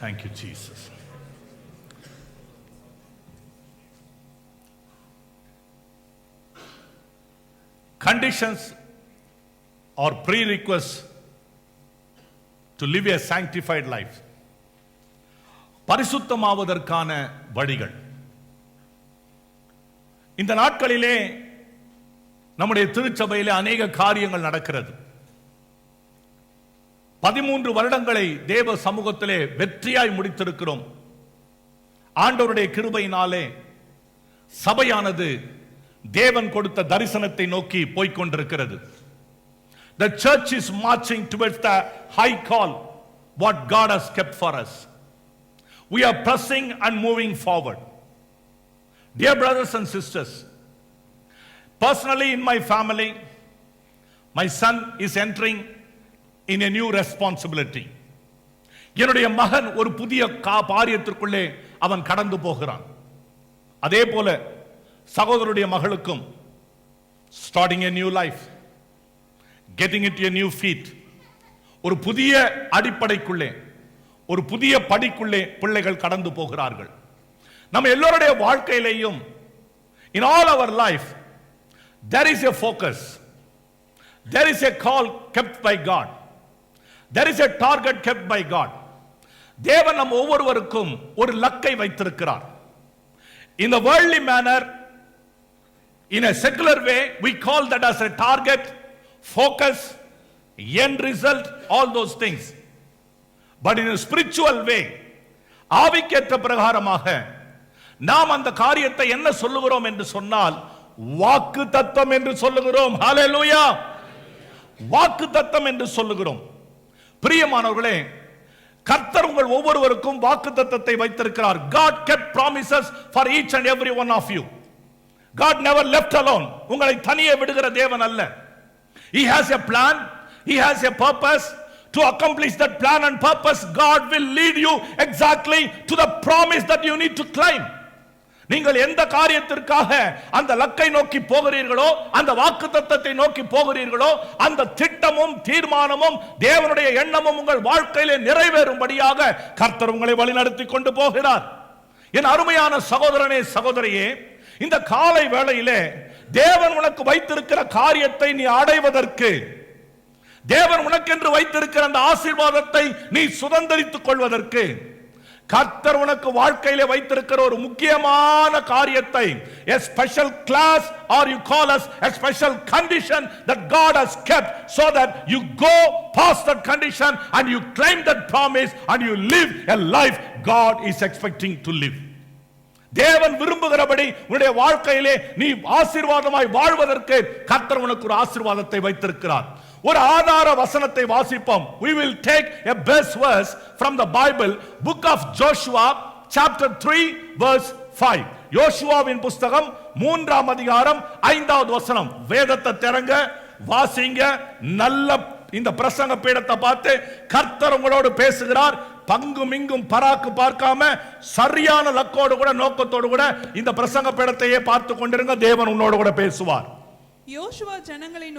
Thank you, Jesus. Conditions or prerequisites to live a sanctified life. பரிசுத்தமாவதற்கான வழிகள். இந்த நாட்களிலே நம்முடைய திருச்சபையிலே அநேக காரியங்கள் நடக்கிறது. 13 வருடங்களை தேவ சமூகத்திலே வெற்றியாய் முடித்திருக்கிறோம். ஆண்டவருடைய கிருபையினாலே சபையானது தேவன் கொடுத்த தரிசனத்தை நோக்கி போய்க் கொண்டிருக்கிறது. The church is marching towards the high call what God has kept for us. We are pressing and moving forward. Dear brothers and sisters, personally in my family, my son is entering in a new responsibility. என்னுடைய மகன் ஒரு புதிய காரியத்திற்குள்ளே அவன் கடந்து போகிறான். அதே போல சகோதரருடைய மகளுக்கும் starting a new life, getting into a new feet, ஒரு புதிய அடிப்படைக்குள்ளே ஒரு புதிய படிக்குள்ளே பிள்ளைகள் கடந்து போகிறார்கள். நம்ம எல்லோருடைய வாழ்க்கையிலேயும் in all our life there is a focus, there is a call kept by God, there is a target kept by God. தேவன் நம் ஒவ்வொருவருக்கும் ஒரு லக்கை வைத்திருக்கிறார். In the worldly manner, in a secular way, we call that as a target, focus, end result, all those things. But in a spiritual way, ஆவிக்கேற்ற பிரகாரமாக நாம் அந்த காரியத்தை என்ன சொல்லுகிறோம் என்று சொன்னால் வாக்கு தத்தம் என்று சொல்லுகிறோம். ஹல்லேலூயா! வாக்கு தத்தம் என்று சொல்லுகிறோம். பிரியமானவர்களே, கர்த்தர் உங்கள் ஒவ்வொருவருக்கும் வாக்கு தத்தத்தை வைத்திருக்கிறார். God kept promises for each and every one of you. God never left alone. உங்களை தனியே விடுகிற தேவன் அல்ல. He has a plan, he has a purpose. To accomplish that plan and purpose, God will lead you exactly to the promise that you need to claim. நீங்கள் எந்த காரியத்திற்காக அந்த லக்கை நோக்கி போகிறீர்களோ, அந்த வாக்குத்தத்தத்தை நோக்கி போகிறீர்களோ, அந்த திட்டமும் தீர்மானமும் தேவனுடைய எண்ணமும் உங்கள் வாழ்க்கையிலே நிறைவேறும்படியாக கர்த்தர் உங்களை வழிநடத்தி கொண்டு போகிறார். என் அருமையான சகோதரனே, சகோதரியே, இந்த காலை வேளையிலே தேவன் உனக்கு வைத்திருக்கிற காரியத்தை நீ அடைவதற்கு, தேவன் உனக்கென்று வைத்திருக்கிற அந்த ஆசீர்வாதத்தை நீ சுதந்தரித்துக் கொள்வதற்கு, கர்த்தர் உனக்கு வாழ்க்கையிலே வைத்திருக்கிற ஒரு முக்கியமான காரியத்தை, a special class or you call us a special condition that God has kept so that you go past that condition and you claim that promise and you live a life God is expecting to live. தேவன் விரும்புகிறபடி உன்னுடைய வாழ்க்கையிலே நீ ஆசீர்வாதமாய் வாழ்வதற்கு கர்த்தர் உனக்கு ஒரு ஆசீர்வாதத்தை வைத்திருக்கிறார். ஒரு ஆதார வசனத்தை வாசிப்போம். We will take a best verse from the Bible, book of Joshua chapter 3 verse 5. யோசுவாவின் புத்தகம் 3ஆம் அதிகாரம் 5வது வசனம். வேதத்தை திறங்க, வாசிங்க. நல்ல இந்த பிரசங்க பீடத்தை பார்த்து கர்த்தர் உங்களோடு பேசுகிறார். பங்கும் இங்கும் பராக்கு பார்க்காம சரியான லக்கோடு கூட நோக்கத்தோடு கூட இந்த பிரசங்க பீடத்தையே பார்த்து கொண்டிருங்க. தேவன் உன்னோடு கூட பேசுவார். யோசுவா ஜனங்களை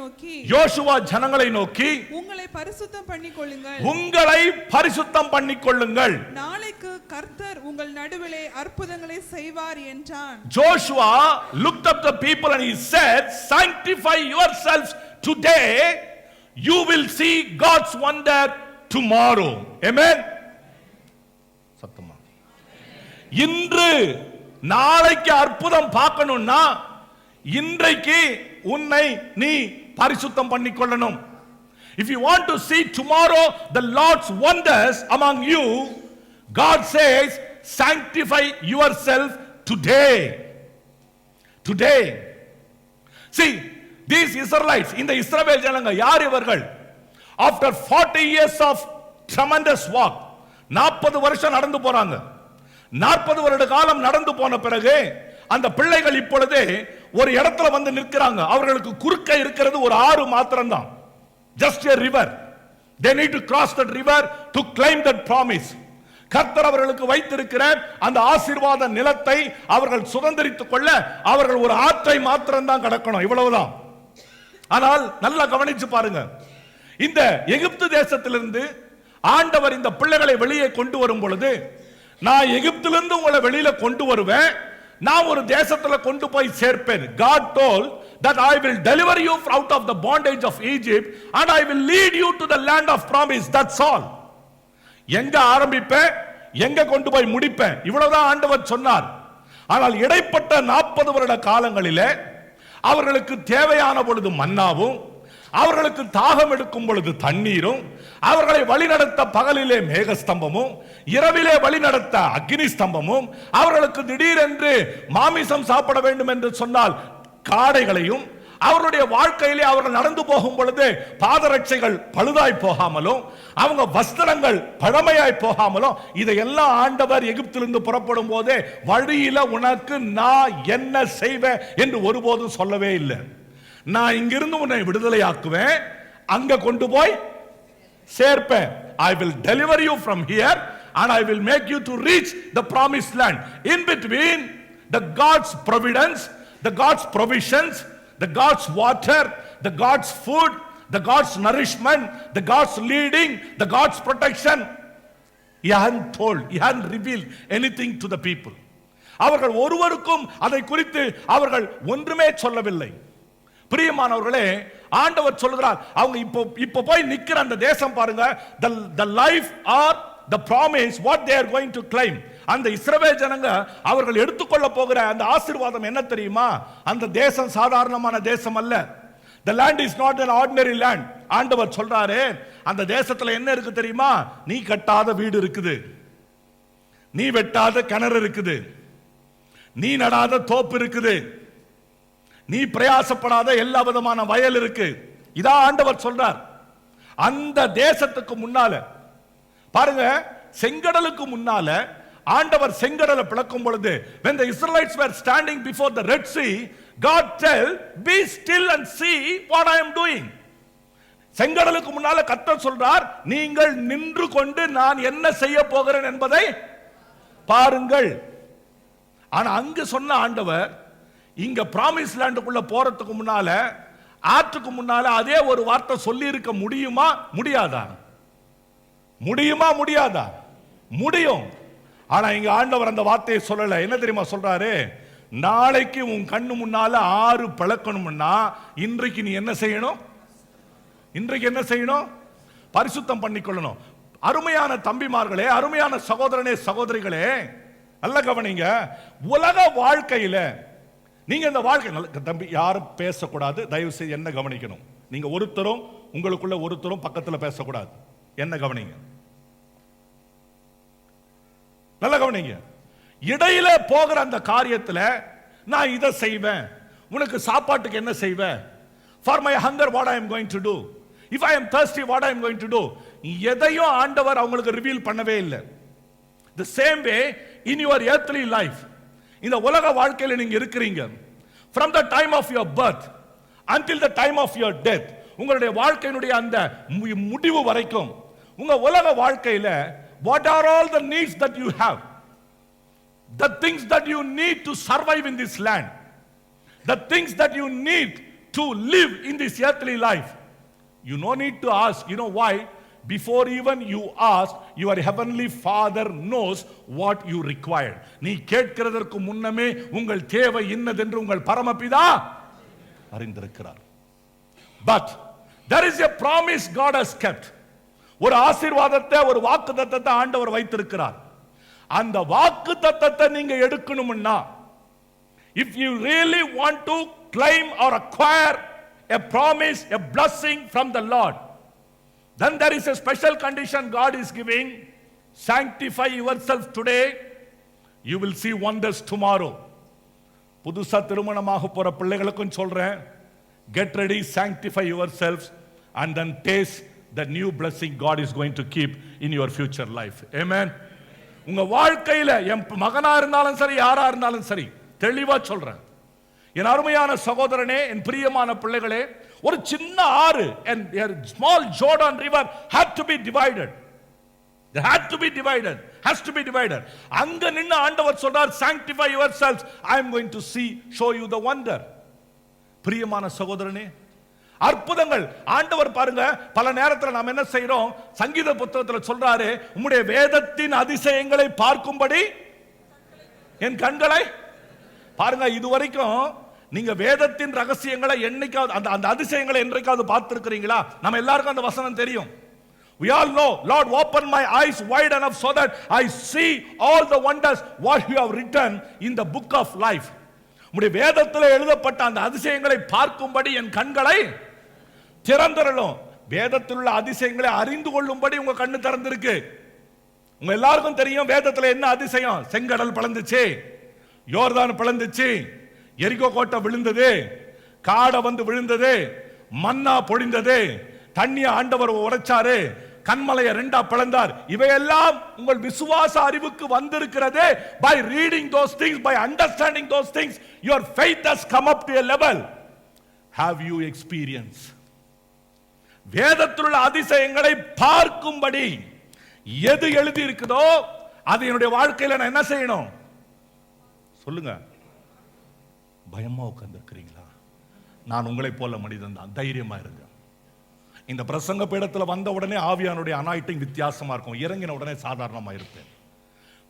நோக்கி உங்களை பரிசுத்தம் பண்ணிக்கொள்ளுங்கள், உங்களை பரிசுத்தம் பண்ணிக்கொள்ளுங்கள், நாளைக்கு கர்த்தர் உங்கள் நடுவிலே அற்புதங்களை செய்வார் என்றான். Joshua looked up the people and he said, sanctify yourselves today, you will see God's wonder tomorrow. Amen. சத்தமா இன்று நாளைக்கு அற்புதம் பார்க்கணும்னா இன்றைக்கு உன்னை நீ பரிசுத்தம் பண்ணிக்கொள்ளணும். If you want to see tomorrow the Lord's wonders among you, God says sanctify yourself today. Today. See, these Israelites, இந்த இஸ்ரவேல் ஜனங்க யார் இவர்கள்? After 40 years of tremendous walk, 40 வருஷம் நடந்து போறாங்க. 40 வருட காலம் நடந்து போன பிறகு அந்த பிள்ளைகள் இப்பொழுது ஒரு இடத்துல வந்து நிற்கிறாங்க. அவர்களுக்கு குறுக்க இருக்கிறது ஒரு ஆறு மாத்திரம் தான். Just a river. They need to cross that river to claim that promise. கர்த்தர் அவர்களுக்கு வைத்திருக்கிற அந்த ஆசீர்வாத நிலத்தை அவர்கள் சுதந்தரித்துக் கொள்ள அவர்கள் ஒரு ஆற்றை மாத்திரம் தான் கடக்கணும். இவ்வளவுதான். ஆனால் நல்லா கவனிச்சு பாருங்க. இந்த எகிப்து தேசத்திலிருந்து ஆண்டவர் இந்த பிள்ளைகளை வெளியே கொண்டு வரும் பொழுது, நான் எகிப்திலிருந்து உங்களை வெளியில கொண்டு வருவேன், நான் ஒரு தேசத்துல கொண்டு போய் சேர்ப்பேன். God told that I will deliver you out of the bondage of Egypt and I will lead you to the land of promise. That's all. எங்க ஆரம்பிப்பேன், எங்க கொண்டு போய் முடிப்பேன், இவ்வளவுதான் ஆண்டவர் சொன்னார். ஆனால் இடைப்பட்ட 40 வருட காலங்களிலே அவர்களுக்கு தேவையான பொழுது மன்னாவும், அவர்களுக்கு தாகம் எடுக்கும் பொழுது தண்ணீரும், அவர்களை வழிநடத்த பகலிலே மேகஸ்தம்பமும், இரவிலே வழிநடத்த அக்னி ஸ்தம்பமும், அவர்களுக்கு திடீரென்று மாமிசம் சாப்பிட வேண்டும் என்று சொன்னால் காடைகளையும், அவருடைய வாழ்க்கையிலே அவர்கள் நடந்து போகும் பொழுது பாதரட்சைகள் பழுதாய் போகாமலும், அவங்க வஸ்திரங்கள் பழமையாய் போகாமலும், இதையெல்லாம் ஆண்டவர் எகிப்திலிருந்து புறப்படும் போதே வழியில உனக்கு நான் என்ன செய்வேன் என்று ஒருபோதும் சொல்லவே இல்லை. நான் இங்கிருந்து உன்னை விடுதலையாக்குவேன், அங்க கொண்டு போய் சேர்ப்பேன். I will deliver you from here and I will make you to reach the promised land. In between, the God's providence, the God's provisions, the God's water, the God's food, the God's nourishment, the God's leading, the God's protection, he hadn't told, he hadn't revealed anything to the people. அவர்கள் ஒருவருக்கும் அதை குறித்து அவர்கள் ஒன்றுமே சொல்லவில்லை. பிரியமானவர்களே, ஆண்டவர் சொல்கிறார், அவங்க இப்போ போய் நிக்கிற அந்த தேசம் பாருங்க, the life or the promise what they are going to claim. அந்த இஸ்ரவேல் ஜனங்க அவர்கள் எடுத்துக்கொள்ள போகிற அந்த ஆசீர்வாதம் என்ன தெரியுமா? அந்த தேசம் சாதாரணமான தேசம் அல்ல. The land is not an ordinary land. ஆண்டவர் சொல்றாரு, அந்த தேசத்துல என்ன இருக்கு தெரியுமா? நீ கட்டாத வீடு இருக்குது, நீ வெட்டாத கிணறு இருக்குது, நீ நடாத தோப்பு இருக்குது, நீ பிரயாசப்படாத எல்லா விதமான வயல் இருக்கு. இதான் ஆண்டவர் சொல்றார். அந்த தேசத்துக்கு முன்னால பாருங்க, செங்கடலுக்கு முன்னால ஆண்டவர் செங்கடலை பிளக்கும் பொழுது, when the Israelites were standing before the Red Sea, God tell, be still and see what I am doing. செங்கடலுக்கு முன்னால கர்த்தர் சொல்றார், நீங்கள் நின்று கொண்டு நான் என்ன செய்ய போகிறேன் என்பதை பாருங்கள். ஆனா அங்கு சொன்ன ஆண்டவர், இங்க பிராமிஸ் லேண்டுக்குள்ள போறதுக்கு முன்னால, ஆற்றுக்கு முன்னால அதே ஒரு வார்த்தை சொல்லி இருக்க முடியுமா? முடியாதா? முடியுமா? முடியாதா? முடியும். ஆனா இங்க ஆண்டவர் அந்த வார்த்தையை சொல்லல. என்ன தெரியுமா சொல்றாரு? நாளைக்கு உன் கண்ணு முன்னால 6 பிளக்கணும்னா இன்றைக்கு நீ என்ன செய்யணும்? இன்றைக்கு என்ன செய்யணும்? பரிசுத்தம் பண்ணிக்கொள்ளணும். அருமையான தம்பிமார்களே, அருமையான சகோதரனே, சகோதரிகளே, நல்ல கவனிங்க. உலக வாழ்க்கையில நீங்க இந்த வாழ்க்கை, தம்பி யாரும் பேசக்கூடாது, தயவு செய்து என்ன கவனிக்கணும். நீங்க ஒருத்தரும் உங்களுக்குள்ள ஒருத்தரும் பக்கத்துல பேசக்கூடாது. என்ன கவனிங்க, நல்ல கவனிங்க. இடையில போகிற அந்த காரியத்துல நான் இதை செய்வேன், உனக்கு சாப்பாட்டுக்கு என்ன செய்வேன், for my hunger what I am going to do, if I am thirsty what I am going to do, எதையும் ஆண்டவர் அவங்களுக்கு ரிவீல் பண்ணவே இல்லை. the same way in your earthly life, இந்த உலக வாழ்க்கையில நீங்க இருக்கிறீங்க, from the time of your birth until the time of your death, உங்களுடைய வாழ்க்கையினுடைய அந்த முடிவு வரைக்கும் உங்க உலக வாழ்க்கையில what are all the needs that you have, the things that you need to survive in this land, the things that you need to live in this earthly life, you no need to ask. You know why? Before even you ask, your heavenly Father knows what you require. நீ கேட்கிறதற்கு முன்னமே உங்கள் தேவை என்னதென்று உங்கள் பரமபிதா அறிந்திருக்கிறார். But there is a promise God has kept. ஒரு ஆசீர்வாதத்தை, ஒரு வாக்குத்தத்தத்தை ஆண்டவர் வைத்திருக்கிறார். அந்த வாக்குத்தத்தத்தை நீங்க எடுக்கணும்னா, if you really want to claim or acquire a promise, a blessing from the Lord, then there is a special condition God is giving. Sanctify yourself today, you will see wonders tomorrow. புதுசா திருமணமாக போற பிள்ளைகளுக்கும் சொல்றேன், get ready, sanctify yourselves and then taste the new blessing God is going to keep in your future life. Amen. உங்க வாழ்க்கையில என் மகனா இருந்தாலும் சரி, யாரா இருந்தாலும் சரி, தெளிவா சொல்றேன். என் அருமையான சகோதரனே, என் பிரியமான பிள்ளைகளே, ஒரு சின்ன ஆறு, and a small Jordan river had to be divided. They had to be divided, has to be divided. அங்க நின்னு ஆண்டவர் சொல்றார், sanctify yourselves, I am going to show you the wonder. பிரியமான சகோதரனே, அற்புதங்கள். ஆண்டவர் பாருங்க, பல நேரத்தில் நாம் என்ன செய்யறோம், சங்கீத புத்தகத்தில் சொல்றாரு, உம்முடைய வேதத்தின் அதிசயங்களை பார்க்கும்படி என் கண்களை பாருங்க. இதுவரைக்கும் நீங்க வேதத்தின் ரகசியங்களை என்னைக்காவது அந்த அதிசயங்களை என்றைக்காவது பார்த்திருக்கிறீங்களா? நம்ம எல்லாருக்கும் அந்த வசனம் தெரியும். We all know, Lord, open my eyes wide enough so that I see all the wonders what you have written in the book of life. உம்முடைய வேதத்தில் எழுதப்பட்ட அந்த அதிசயங்களை பார்க்கும்படி என் கண்களை திறந்திரலும். வேதத்தில் உள்ள அதிசயங்களை அறிந்து கொள்ளும்படி உங்க கண்ணு திறந்திருக்கு. உங்க எல்லாருக்கும் தெரியும் வேதத்தில் என்ன அதிசயம். செங்கடல் பிளந்துச்சு, யோர்தான் பிளந்துச்சு, எரிகோ கோட்டை விழுந்தது, காடை வந்து விழுந்தது, மன்னா பொழிந்தது, தண்ணிய ஆண்டவர் உடைச்சாரு, கண்மலையை ரெண்டா பிளந்தார். இவையெல்லாம் உங்கள் விசுவாச அறிவுக்கு வந்திருக்கிறது. by reading those things, by understanding those things, your faith has come up to a level. Have you experienced? வேதத்தில் உள்ள அதிசயங்களை பார்க்கும்படி எது எழுதி இருக்குதோ அது என்னுடைய வாழ்க்கையில நான் என்ன செய்யணும் சொல்லுங்க. பயமா உட்கார்ந்திருக்கிறீங்களா? நான் உங்களை போல மனிதன் தான், தைரியமா இருங்க. இந்த பிரசங்க பீடத்தில் வந்த உடனே ஆவியானுடைய அனாயிட்டிங் வித்தியாசமா இருக்கும், இறங்கின உடனே சாதாரணமா இருப்பேன்.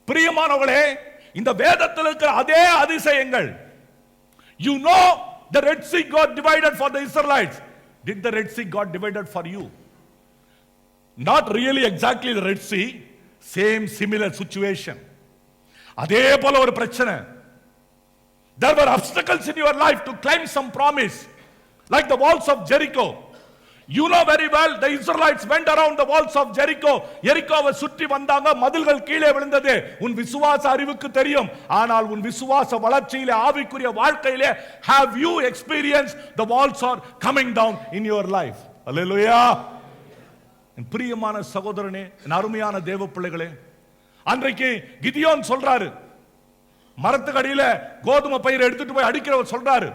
பிரியமானவர்களே, இந்த வேதத்தில் இருக்கிற அதே அதிசயங்கள், you know the Red Sea got divided for the Israelites. Did the Red Sea got divided for you? Not really exactly the Red Sea, same similar situation. அதே போல ஒரு பிரச்சனை. There were obstacles in your life to climb some promise, like the walls of Jericho. You know very well, the Israelites went around the walls of Jericho. எரிகோவை சுற்றி வந்தாங்க, மதில்கள் கீழே விழுந்தது. உன் விசுவாச அறிவுக்கு தெரியும். ஆனால் உன் விசுவாச வளர்ச்சியிலே, ஆவிக்குரிய வாழ்க்கையிலே, have you experienced the walls are coming down in your life? Hallelujah. என் பிரியமான சகோதரனே, என் அருமையான தேவ பிள்ளைகளே, அன்றைக்கு கிதியோன் சொல்றாரு, மரத்துக்கு அடியில கோதுமை பயிரை எடுத்துட்டு போய் அடிக்கிறவர் சொல்றாரு,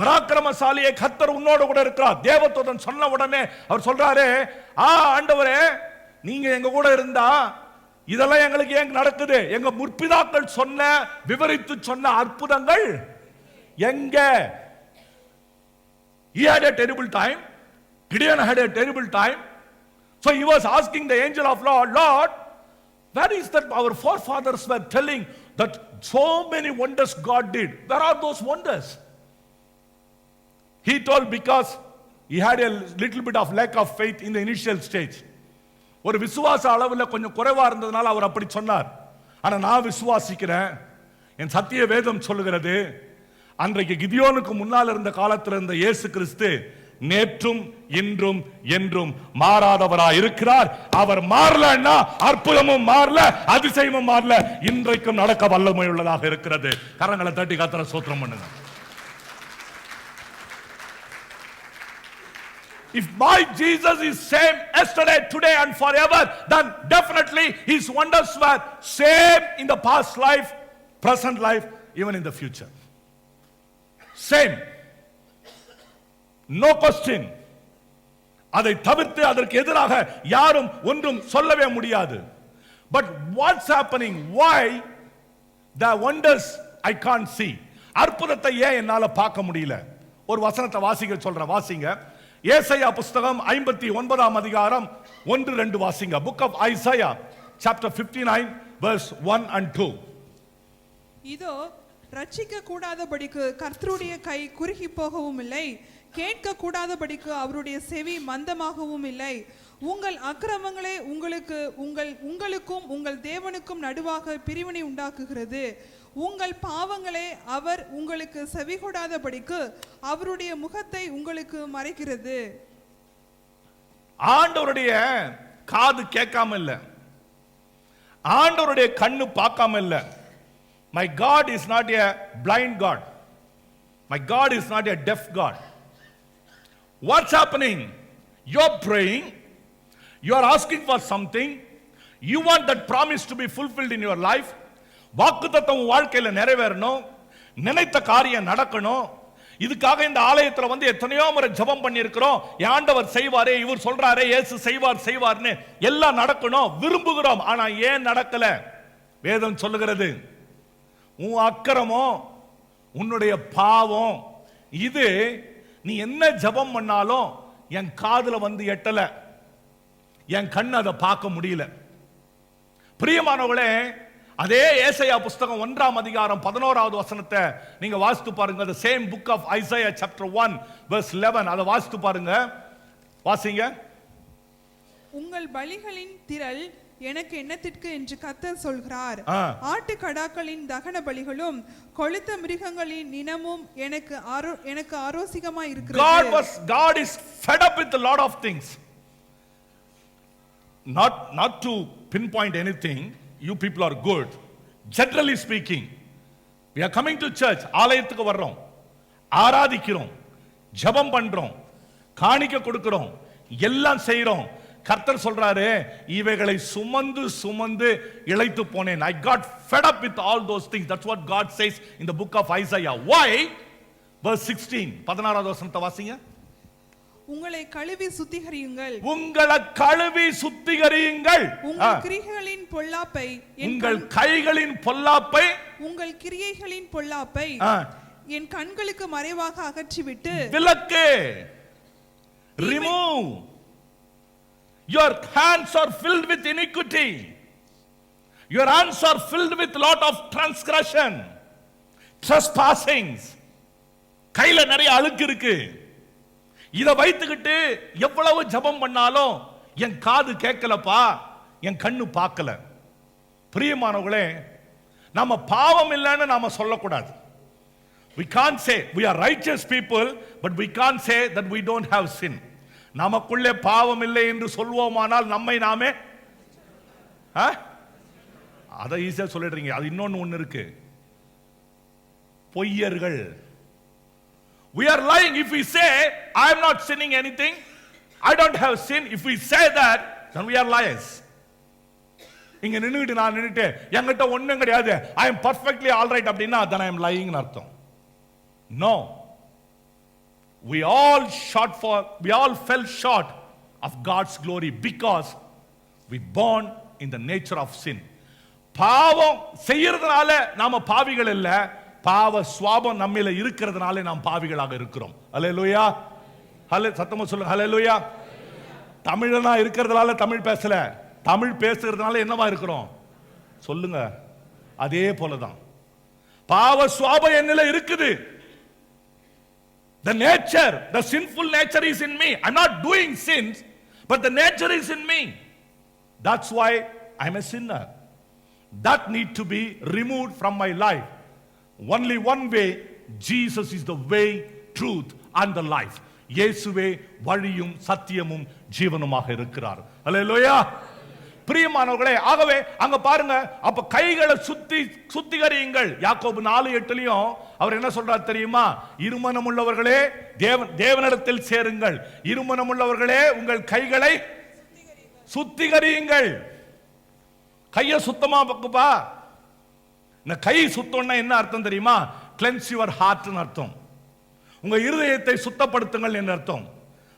பராக்கிரமசாலியே கர்த்தர் உன்னோடு கூட இருக்கிறார். தேவதூதன் சொன்ன உடனே அவர் சொல்றாரு, ஆண்டவரே, நீங்க எங்க கூட இருந்தா இதெல்லாம் எங்களுக்கு ஏன் நடக்குது? எங்க முற்பிதாக்கள் சொன்ன, விவரித்து சொன்ன அற்புதங்கள் எங்க? He had a terrible time. Gideon had a terrible time. So he was asking the angel of Lord, Lord, where is that our forefathers were telling that so many wonders God did? Where are those wonders? He told, because he had a little bit of lack of faith in the initial stage. ஒரு விசுவாச அளவில் கொஞ்சம் குறைவா இருந்ததுனால அவர் அப்படி சொன்னார். ஆனா நான் விசுவாசிக்கிறேன், என் சத்திய வேதம் சொல்லுகிறது, அன்றைக்கு கிதியோனுக்கு முன்னால் இருந்த காலத்தில் இருந்த இயேசு கிறிஸ்து நேற்றும் இன்றும் என்றும் மாறாதவராய் இருக்கிறார். அவர் மாறலன்னா அற்புதமும் மாறல, அதிசயமும் மாறல, இன்றைக்கும் நடக்க வல்லமை உள்ளதாக இருக்கிறது. கரங்களை தட்டி கர்த்தரை ஸ்தோத்திரம் பண்ணுங்க. If my Jesus is same yesterday, today and forever, then definitely his wonders were same in the past life, present life, even in the future. Same. No question. அதை தவிர்த்து அதற்கு எதிராக யாரும் ஒன்றும் சொல்லவே முடியாது. But what's happening? Why the wonders I can't see? அற்புதத்தை ஏன் என்னால பார்க்க முடியல? ஒரு வசனத்தை வாசிக்க சொல்றேன், வாசிங்க. ஏசாயா புத்தகம் 59ஆம் அதிகாரம் 1-2 வாசிங்க. Book of Isaiah chapter 59 verse 1 and 2. இதோ ரட்சிக்க கூடாதபடிக்கு கர்த்தருடைய கை குறுகி போகவும் இல்லை, கேட்க கூடாதபடிக்கு அவருடைய செவி மந்தமாகவும் இல்லை. உங்கள் அக்கிரமங்களே உங்களுக்கும் உங்கள் தேவனுக்கும் நடுவாக பிரிவினை உண்டாக்குகிறது. உங்கள் பாவங்களே அவர் உங்களுக்கு செவிகொடாதபடிக்கு அவருடைய முகத்தை உங்களுக்கு மறைக்கிறது. ஆண்டவருடைய காது கேட்காம இல்ல, ஆண்டவருடைய கண்ணு பார்க்காம இல்ல. My God is not a blind God. My God is not a deaf God. What's happening? You're praying, you are asking for something, you want that promise to be fulfilled in your life. வாக்குத்தத்தம் வாழ்க்கையில நிறைவேறணும், நினைத்த காரியம் நடக்கணும். இதுக்காக இந்த ஆலயத்துல வந்து எத்தனையோ முறை ஜெபம் பண்ணி இருக்கிறோம். ஆண்டவர் செய்வாரே, இவர் சொல்றாரே, இயேசு செய்வார்னு எல்லாம் நடக்கணும் விரும்புகிறோம். ஆனா ஏன் நடக்கல? வேதம் சொல்லுகிறது, உன் அக்கிரமம், உன்னுடைய பாவம், இது நீ என்ன ஜெபம் பண்ணாலும் என் காதுல வந்து எட்டல, என் கண்ணு அதை பார்க்க முடியல. பிரியமானவர்களே, அதே ஏசாயா புஸ்தகம் 1ஆம் அதிகாரம் 11வது வசனத்தை நீங்க வாசித்து பாருங்க. the same book of Isaiah chapter 1 verse 11, அதை வாசித்து பாருங்க. வாசிங்க. உங்கள் பலிகளின் திரள் எனக்கு என்னத்திற்கு என்று கர்த்தர் சொல்கிறார். ஆட்டு கடாக்களின் தகன பலிகளும் கொழுத்த மிருகங்களின் நினமும் எனக்கு ஆரோசிகமாய் இருக்கிறது. God is fed up with a lot of things. Not to pinpoint anything, you people are good. Generally speaking, we are coming to church, ஆலயத்துக்கு வர்றோம், ஆராதிக்கிறோம், ஜெபம் பண்றோம், காணிக்கை கொடுக்கிறோம், எல்லாம் செய்றோம். கர்த்தர் சொல்றாரு, இவைகளை சுமந்து சுமந்து இளைத்து போனேன். I got fed up with all those things. That's what God says in the book of Isaiah. Why? Verse 16, 16வது வசனத்தை வாசிங்க. உங்களை கழுவி சுத்திகரியுங்கள், உங்களை கழுவி சுத்திகரியுங்கள், உங்கள் கிரியைகளின் பொல்லாப்பை, உங்கள் கைகளின் பொல்லாப்பை, உங்கள் கிரியைகளின் பொல்லாப்பை என் கண்களுக்கு மறைவாக அகற்றிவிட்டு விலக்கு. Remove. Your hands are filled with iniquity. Your hands are filled with lot of transgression, trespassings. கையில நிறைய அழுக்கு இருக்கு. இத வைத்துக்கிட்டு எவ்வளவு ஜெபம் பண்ணாலும் என் காது கேட்கலப்பா, என் கண்ணு பார்க்கல. பிரியமானவர்களே, நாம பாவம் இல்லைன்னு நாம சொல்லக்கூடாது. We can't say we are righteous people, but we can't say that we don't have sin. நமக்குள்ளே பாவம் இல்லை என்று சொல்வோமானால் நம்மை நாமே அதை ஈஸியா சொல்லிடுறீங்க. அது இன்னொன்னு இருக்கு, பொய்யர்கள். We are lying if we say I am not sinning anything, I don't have sin. If we say that, then we are liars. இங்க நின்னுட்டு நான் நின்னுட்டு என்கிட்ட ஒண்ணும் கிடையாது, I am perfectly all right அப்படினா then I am lying ன்னு அர்த்தம். No. We all fell short of God's glory because we born in the nature of sin. பாவம் செய்யறதுனால நாம பாவிகள் இல்ல, பாவ சுவாபம் நம்மில இருக்கிறதுனால நாம் பாவிகளாக இருக்கிறோம். அல்லேலூயா. சத்தமா சொல்லுங்க அல்லேலூயா. தமிழனா இருக்கிறதுனால தமிழ் பேசல, தமிழ் பேசுறதுனால என்னவா இருக்கிறோம் சொல்லுங்க. அதே போலதான் பாவ சுவாபம் என்னில இருக்குது. The nature, the sinful nature is in me. I'm not doing sins, but the nature is in me. That's why I'm a sinner. That need to be removed from my life. Only one way, Jesus is the way, truth and the life. இயேசுவே வழியும் சத்தியமும் ஜீவனுமாக இருக்கிறார். அல்லேலூயா. பிரியமானவர்களே, ஆகவே அங்க பாருங்க, அப்ப கைகளை சுத்திகரியுங்கள். யாக்கோபு 4:8 அவர் என்ன சொல்றார் தெரியுமா? இருமனம் உள்ளவர்களே தேவனிடத்தில் சேருங்கள், இருமனம் உள்ளவர்களே உங்கள் கைகளை சுத்திகரியுங்கள். கையை சுத்தமா பக்குப்பா. இந்த கை சுத்தம்னா என்ன அர்த்தம் தெரியுமா? கிளென்ஸ் யுவர் ஹார்ட் அர்த்தம். உங்க இருதயத்தை சுத்தப்படுத்துங்கள் என்று அர்த்தம்.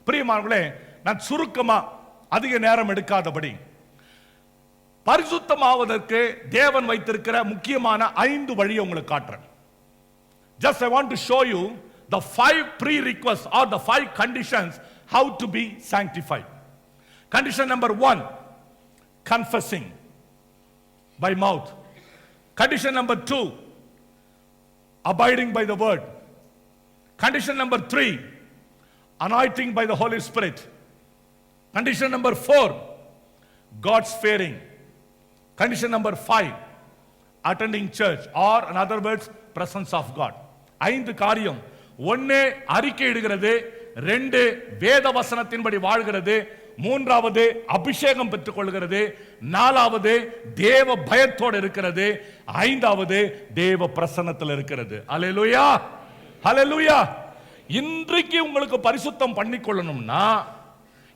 பிரியமானவர்களே, நான் சுருக்கமா அதிக நேரம் எடுக்காதபடி பரிசுத்தமாவதற்கு தேவன் வைத்திருக்கிற முக்கியமான 5 வழியை உங்களுக்கு காட்டுறேன். Just I want to show you the 5 prerequisites or the 5 conditions how to be sanctified. Condition number 1, confessing by mouth. Condition number 2, abiding by the word. Condition number 3, anointing by the Holy Spirit. Condition number 4, God's fearing. Condition number 5, attending church or in other words presence of God. 5 காரியம். 1 அறிக்கை இடுகிறது, 2 வேத வசனத்தின்படி வாழ்கிறது, 3வது அபிஷேகம் பெற்றுக் கொள்கிறது, 4வது தேவ பயத்தோடு இருக்கிறது, 5வது தேவ பிரசன்னத்தில் இருக்கிறது. அல்லேலூயா. அல்லேலூயா. இன்றைக்கு உங்களுக்கு பரிசுத்தம் பண்ணிக்கொள்ளணும்னா,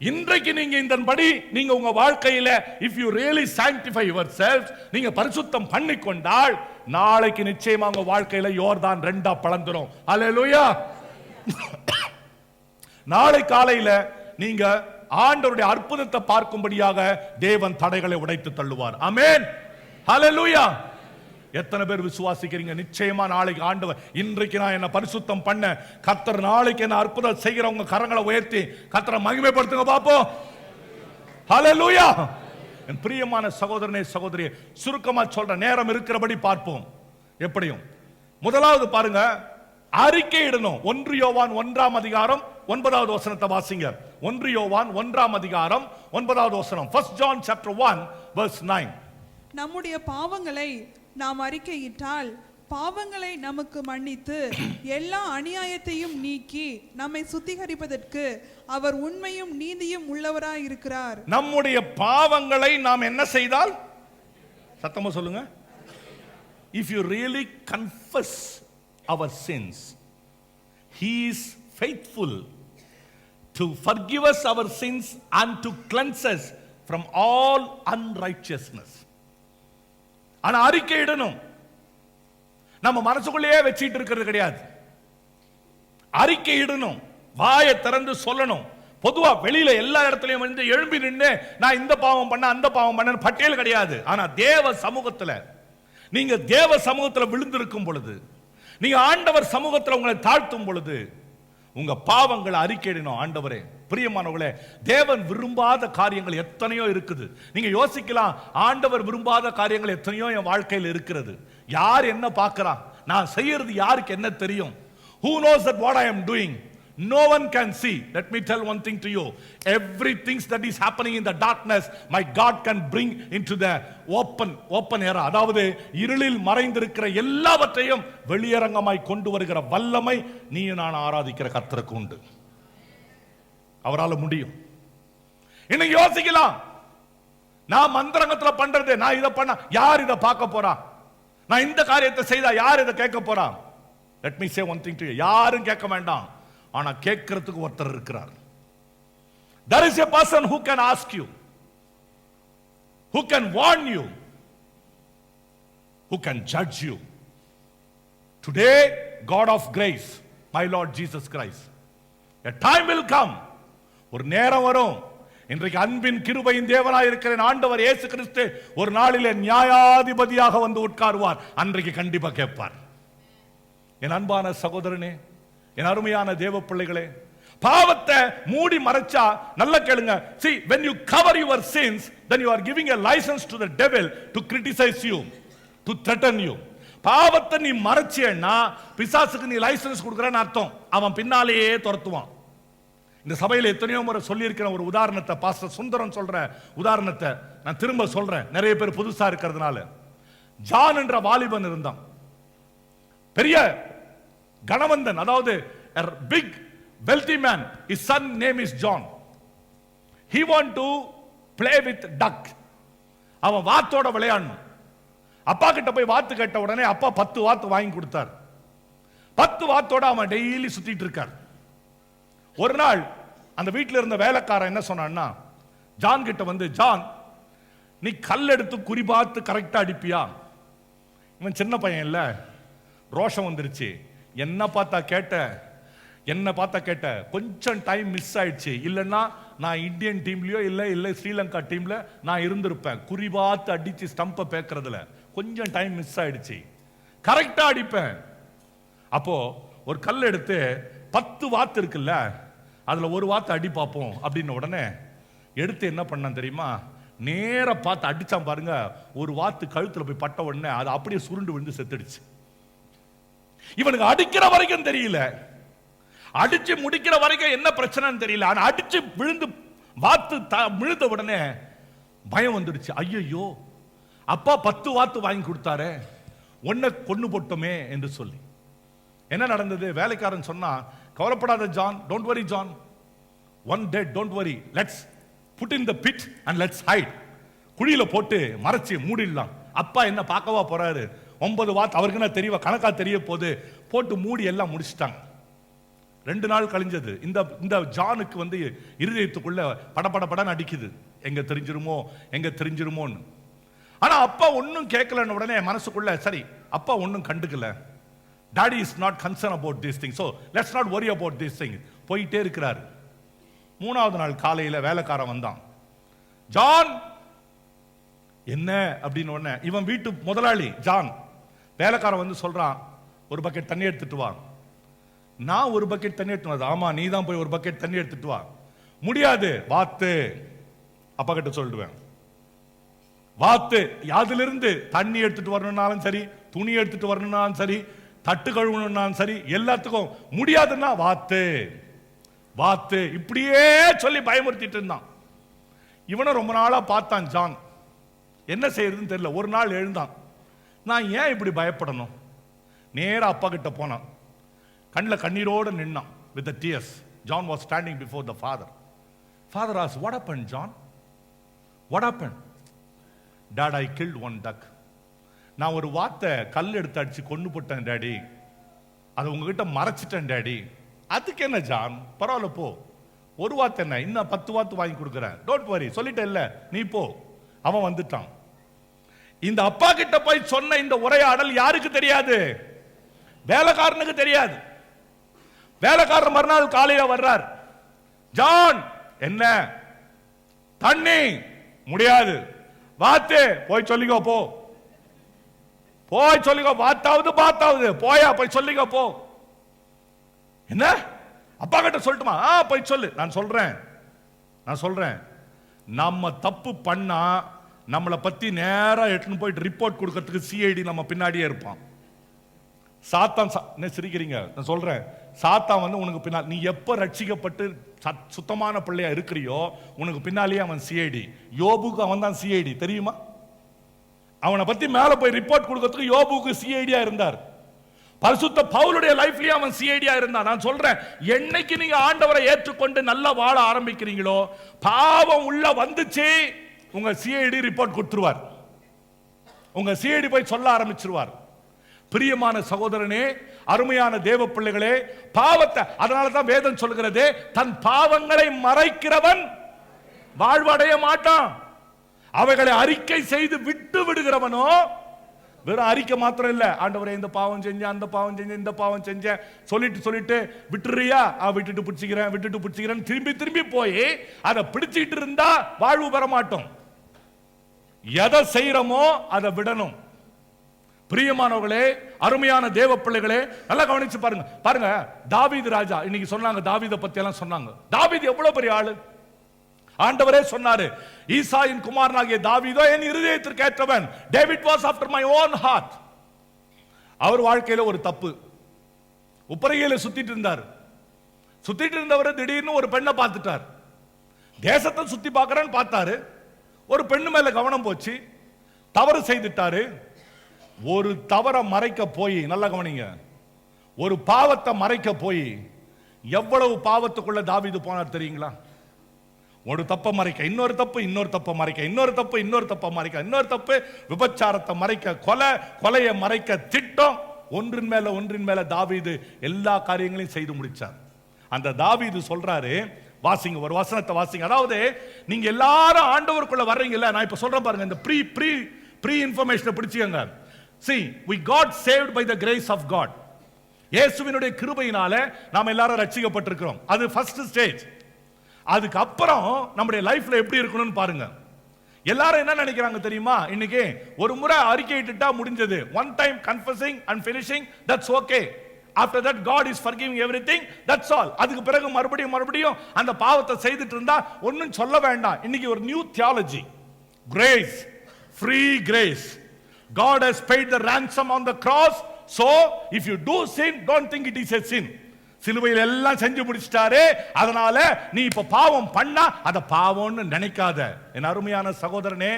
இன்றைக்கு நீங்க இதன்படி நீங்க உங்க வாழ்க்கையில if you really sanctify yourself, நீங்க பரிசுத்தம் பண்ணிக்கொண்டால் நாளைக்கு நிச்சயமா உங்க வாழ்க்கையில யோர்தான் 2ஆ பிளந்துரும். அல்லேலூயா. நாளை காலையில நீங்க ஆண்டவருடைய அற்புதத்தை பார்க்கும்படியாக தேவன் தடைகளை உடைத்து தள்ளுவார். ஆமென். ஹalleluya. எத்தனை பேர் விசுவாசிக்கிறீங்க? நிச்சயமா நாளைக்கு ஆண்டவர், இன்றைக்கு நான் என்ன பரிசுத்தம் பண்ண கர்த்தர் நாளைக்கு என்ன அற்புதம் செய்கிறவங்க கரங்களை உயர்த்தி கர்த்தரை மகிமைப்படுத்துங்க பாப்போம். ஹல்லேலூயா. என் பிரியமான சகோதரனே சகோதரியே, சுருக்கமா சொல்ற, நேரம் இருக்கிறபடி பார்ப்போம். எப்படியும் முதலாவது பாருங்க, அறிக்கையிடணும். 1 யோவான் 1ஆம் அதிகாரம் 9வது வசனத்தை வாசிங்க. 1 யோவான் 1ஆம் அதிகாரம் 9வது வசனம். 1 John chapter 1 verse 9. நம்முடைய பாவங்களை நாம் அறிக்கையிட்டால் பாவங்களை நமக்கு மன்னித்து எல்லா அநியாயத்தையும் நீக்கி நம்மை சுத்திகரிப்பதற்கு அவர் உண்மையும் நீதியும் உள்ளவராய் இருக்கிறார். நம்முடைய பாவங்களை நாம் என்ன செய்தால், சத்தமா சொல்லுங்க, if you really confess our sins, he is faithful to forgive us our sins and to cleanse us from all unrighteousness. ஆனா அறிக்கையிடணும். நம்ம மனசுக்குள்ளேயே வச்சிட்டு இருக்கிறது கிடையாது. அறிக்கையிடணும், வாயை திறந்து சொல்லணும். பொதுவா வெளியில எல்லா இடத்துலயும் வந்து எழும்பி நின்று நான் இந்த பாவம் பண்ண அந்த பாவம் பண்ண பட்டியல் கிடையாது. ஆனா தேவ சமூகத்துல, நீங்க தேவ சமூகத்துல விழுந்திருக்கும் பொழுது, நீங்க ஆண்டவர் சமூகத்துல உங்களை தாழ்த்தும் பொழுது உங்க பாவங்களை அறிக்கையிடணும். ஆண்டவரே, பிரியமானவர்களே, தேவன் விரும்பாத காரியங்கள் எத்தனையோ இருக்குது. நீங்க யோசிக்கலாம், ஆண்டவர் விரும்பாத காரியங்கள் எத்தனையோ என் வாழ்க்கையில் இருக்கிறது. யார் என்ன பார்க்கறான், நான் செய்யறது யாருக்கு என்ன தெரியும்? Who knows that what I am doing? No one can see. Let me tell one thing to you. Everything that is happening in the darkness, my God can bring into the open era. அதாவது இருளில் மறைந்திருக்கிற எல்லாவற்றையும் வெளியரங்கமாய் கொண்டு வருகிற வல்லமை நீ நான் ஆராதிக்கிற கர்த்தருக்கு உண்டு. அவரால் முடியும். இன்னைக்கு யோசிக்கலாம், நான் மந்திரங்கத்துல பண்றது, நான் இதை பண்ண யார் இதை பார்க்க போறா, நான் இந்த காரியத்தை செய்தா யார் இதை கேட்க போறா? Let me say one thing to you. யாரும் கேட்க வேண்டாம், ஆனா கேட்கிறதுக்கு ஒருத்தர் இருக்கிறார். There is a person who can ask you, who can warn you, who can judge you. Today, God of grace, my Lord Jesus Christ, a time will come, ஒரு நேரம் வரும், இன்றைக்கு அன்பின் கிருபையின் தேவனாய் இருக்கிற ஆண்டவர் இயேசு கிறிஸ்து ஒரு நாளிலே நியாயாதிபதியாக வந்து உட்காருவார். அன்றைக்கு கண்டிப்பா கேட்பார். என் அன்பான சகோதரனே, என் அருமையான தேவ பிள்ளைகளே, பாவத்தை மூடி மறைச்சா, நல்ல கேளுங்க, see, when you cover your sins, then you are giving a license to the devil to criticize you, to threaten you. பாவத்தை நீ மறைச்சேன்னா பிசாசுக்கு நீ லைசன்ஸ் கொடுக்கறன்னு அர்த்தம். அவன் பின்னாலேயே துரத்துவான். இந்த சபையில் எத்தனையோ முறை சொல்லியிருக்கிற ஒரு உதாரணத்தை, பாஸ்டர் சுந்தரம் சொல்ற உதாரணத்தை நான் திரும்ப சொல்றேன், நிறைய பேர் புதுசா இருக்கிறதுனால. ஜான் என்ற வாலிபன் இருந்தான், பெரிய கணவந்தன், அதாவது a big wealthy man. His son name is John. He want to play with duck. அவன் வாத்தோட விளையாடணும். அப்பா கிட்ட போய் வாத்து கேட்ட உடனே அப்பா 10 வாத்து வாங்கி கொடுத்தார். 10 வாத்தோட அவன் டெய்லி சுத்திட்டு இருக்கார். ஒரு நாள் அந்த வீட்டில் இருந்த வேலைக்காரன் என்ன சொன்னான்னா, ஜான் கிட்ட வந்து, ஜான், நீ கல் எடுத்து குறி பார்த்து கரெக்டா அடிப்பியா? இவன் சின்ன பையன் இல்ல, ரோஷம் வந்துருச்சு. என்ன பார்த்தா கேட்ட, கொஞ்சம் டைம் மிஸ் ஆயிடுச்சு, இல்லைன்னா நான் இந்தியன் டீம்லயோ இல்லை ஸ்ரீலங்கா டீம்ல நான் இருந்திருப்பேன். குறி பார்த்து அடிச்சு ஸ்டம்பை பேக்கிறதுல கொஞ்சம் டைம் மிஸ் ஆயிடுச்சு, கரெக்டா அடிப்பேன். அப்போ ஒரு கல் எடுத்து 10 வாத்து இருக்குல்ல, அதுல ஒரு வாத்து அடி பார்ப்போம் அப்படின்னு உடனே எடுத்து என்ன பண்ணான் தெரியுமா? நேர பார்த்து அடிச்சான் பாருங்க. ஒரு வாத்து கழுத்துல போய் பட்ட உடனே அது அப்படியே சுருண்டு விழுந்து செத்துடுச்சு. இவனுக்கு அடிக்கிற வரைக்கும் தெரியல, அடிச்சு முடிக்கிற வரைக்கும் என்ன பிரச்சனைன்னு தெரியல. ஆனா அடிச்சு விழுந்து வாத்து விழுந்த உடனே பயம் வந்துடுச்சு. ஐயோ, அப்பா 10 வாத்து வாங்கி கொடுத்தாரே, ஒன்ன கொன்னு போட்டோமே என்று சொல்லி. என்ன நடந்தது? வேலைக்காரன் சொன்னா, கவலைப்படாத John, don't worry John, one dead, don't worry, let's put in the pit and let's hide. குழியில போட்டு மறைச்சு மூடிடலாம். அப்பா என்ன பார்க்கவா போறாரு? 9 வாத்து அவருக்கு என்ன தெரியவா, கணக்கா தெரிய போது, போட்டு மூடி எல்லாம் முடிச்சிட்டாங்க. 2 நாள் கழிஞ்சது. இந்த ஜானுக்கு வந்து இருதயத்துக்குள்ள படபடன்னு அடிக்குது, எங்க தெரிஞ்சிருமோன்னு. ஆனா அப்பா ஒன்னும் கேட்கலன்னு உடனே மனசுக்குள்ள, சரி அப்பா ஒன்னும் கண்டுக்கல, daddy is not concern about this thing, so let's not worry about this thing. போயிட்டே இருக்கிறாரு. 3வது நாள் காலையில வேலைக்காரன் வந்தான். ஜான் என்ன அப்படின்னு உடனே, இவன் வீட்டு முதலாளி ஜான், வேலைக்காரன் வந்து சொல்றான், ஒரு பக்கெட் தண்ணி எடுத்துட்டு வா. நான் ஒரு பக்கெட் தண்ணி எடுத்து வா. ஆமா, நீ தான் போய் ஒரு பக்கெட் தண்ணி எடுத்துட்டு வா. முடியாது, வாத்து. அப்பா கிட்ட சொல்லிடுவேன், வாத்து. அதிலிருந்து தண்ணி எடுத்துட்டு வரணும்னாலும் சரி, துணி எடுத்துட்டு வரணும்னாலும் சரி, தட்டு கழுவணும்னாலும் சரி, எல்லாத்துக்கும் முடியாதுன்னா வாத்து வாத்து. இப்படியே சொல்லி பயமுறுத்திட்டு இருந்தான். இவனை ரொம்ப நாளா பார்த்தான் ஜான். என்ன செய்யறதுன்னு தெரியல. ஒரு நாள் எழுந்தான், நான் ஏன் இப்படி பயப்படணும்? நேரா அப்பா கிட்ட போனான். கண்ணில் கண்ணீரோடு நின்னான். with the tears. John was standing before the father. Father asked, what happened, John? What happened? Dad, I killed one duck. நான் ஒரு வாத்தை கல் எடுத்து அடிச்சு கொண்டு போட்டேன் டாடி. அதை உங்ககிட்ட மறைச்சிட்டேன் டாடி. அதுக்கு என்ன ஜான், பரவாயில்ல போ. ஒரு வாத்து என்ன, இன்னும் 10 வாத்து வாங்கி கொடுக்குறேன். டோன்ட் வரி, சொல்லிட்டே இல்ல, நீ போ. அவன் வந்துட்டான். இந்த அப்பா கிட்ட போய் சொன்ன இந்த உரையாடல் யாருக்கு தெரியாது? வேலைக்காரனுக்கு தெரியாது. வேலைக்காரன் மறுநாள் காலையில வர்றார். ஜான், என்ன தண்ணி? முடியாது. வாத்து, போய் சொல்லிக்கோ போ. போய் சொல்லிக்கோ, வாத்தாவது போயா, போய் சொல்லிக்கோ போ. என்ன, அப்பா கிட்ட சொல்லட்டுமா? போய் சொல்லு. நான் சொல்றேன் நம்ம தப்பு பண்ணா நம்மளை பத்தி நேரா எட்டுன்னு போயிட்டு ரிப்போர்ட் கொடுக்கறதுக்கு சிஐடி நம்ம பின்னாடியே இருப்பான். சாத்தான் என்ன சிரிக்கிறீங்க? நான் சொல்றேன், சாத்தான் வந்து உனக்கு பின்னால், நீ எப்ப ரட்சிக்கப்பட்டு சுத்தமான பிள்ளையா இருக்கிறியோ உனக்கு பின்னாலேயே அவன் சிஐடி. யோபுக்கு அவன் தான் சிஐடி, தெரியுமா? அவனை பத்தி மேல போய் ரிப்போர்ட் கொடுக்கறதுக்கு யோபுக்கு சிஐடியா இருந்தார். பரிசுத்த பவுலுடைய லைஃப்லயே அவன் சிஐடியா இருந்தான். நான் சொல்றேன், என்னைக்கு நீங்க ஆண்டவரை ஏற்றுக்கொண்டு நல்லா வாழ ஆரம்பிக்கிறீங்களோ, பாவம் உள்ள வந்துச்சு, உங்க சிஐடி ரிப்போர்ட் கொடுத்துருவார். உங்க சிஐடி போய் சொல்ல ஆரம்பிச்சிருவார். பிரியமான சகோதரனே, அருமையான தேவ பிள்ளைகளே, பாவத்தை, அதனாலதான் வேதம் சொல்கிறது, தன் பாவங்களை மறைக்கிறவன் வாழ்வடைய மாட்டான். அவைகளை அறிக்கை செய்து விட்டு விடுகிறவனோ, வெறும் அறிக்கை மாத்திரம் இல்ல, ஆண்டவரே இந்த பாவம் செஞ்சேன், அந்த பாவம் செஞ்சேன், இந்த பாவம் செஞ்சேன் சொல்லிட்டு விட்டுறியா? விட்டுட்டு பிடிச்சிக்கிறேன் திரும்பி போய் அதை பிடிச்சிட்டு இருந்தா வாழ்வு பெற மாட்டோம். எதை செய்யறோமோ அதை விடணும். பிரியமானவர்களே, அருமையான தேவ பிள்ளைகளே, நல்லா கவனிச்சு பாருங்க. தாவீது ராஜா, இன்னைக்கு சொன்னாங்க தாவீதை பத்தி எல்லாம் சொன்னாங்க. தாவீது எவ்வளவு பெரிய ஆளு. ஆண்டவரே சொன்னாரு, ஈசாயின் குமாரனாகிய தாவீதோ என் இருதயத்திற்கு ஏற்றவன். David was after my own heart. அவர் வாழ்க்கையில ஒரு தப்பு. உப்பரையில சுத்திட்டு இருந்தவர் திடீர்னு ஒரு பெண்ணை பார்த்துட்டார். தேசத்தை சுத்தி பார்க்கறேன்னு பார்த்தாரு. ஒரு பெண்ணு மேல கவனம் போச்சு, தவறு செய்துட்டாரு. ஒரு தவறை மறைக்க போய், நல்லா கவனிங்க, ஒரு பாவத்தை மறைக்க போய் எவ்வளவு பாவத்துக்குள்ள தாவீது போனார் தெரியுங்களா? ஒரு தப்பை மறைக்க இன்னொரு தப்பு, இன்னொரு தப்பை மறைக்க இன்னொரு தப்பு, இன்னொரு தப்பை மறைக்க இன்னொரு தப்பு, விபச்சாரத்தை மறைக்க கொலையை மறைக்க திட்டம், ஒன்றின் மேல தாவீது எல்லா காரியங்களையும் செய்து முடிச்சார். அந்த தாவீது சொல்றாரு, வாசிங்க, ஒரு வசனத்தை வாசிங்க. அதாவது நீங்க எல்லாரும் ஆண்டவருக்குள்ள வர்றீங்கல்ல, நான் இப்ப சொல்றேன் பாருங்க, இந்த ப்ரீ இன்ஃபர்மேஷனை பிடிச்சுக்கங்க. See, we got saved by the grace of God. இயேசுவினுடைய கிருபையினால நாம எல்லாரும் ரட்சிக்கப்பட்டிருக்கிறோம். அது ஃபர்ஸ்ட் ஸ்டேஜ். அதுக்கு அப்புறம் நம்முடைய லைஃப்ல எப்படி இருக்கணும்னு பாருங்க. எல்லாரும் என்ன நினைக்கிறாங்க தெரியுமா? இன்னைக்கு ஒரு முறை அறிக்கையிட்டுட்டா முடிஞ்சது. one time confessing and finishing, that's okay. After that God is forgiving everything, that's all. அதுக்கு பிறகு மறுபடியும் அந்த பாவத்தை செய்துட்டு இருந்தா ஒன்னும் சொல்ல வேண்டாம். இன்னைக்கு ஒரு new theology, grace, free grace. God has paid the ransom on the cross, so if you do sin, don't think it is a sin. சிலுவையில் எல்லாம் செஞ்சு முடிச்சிட்டாரு, அதனால நீ இப்ப பாவம் பண்ணா அத பாவம்னு நினைக்காத. என் அருமையான சகோதரனே,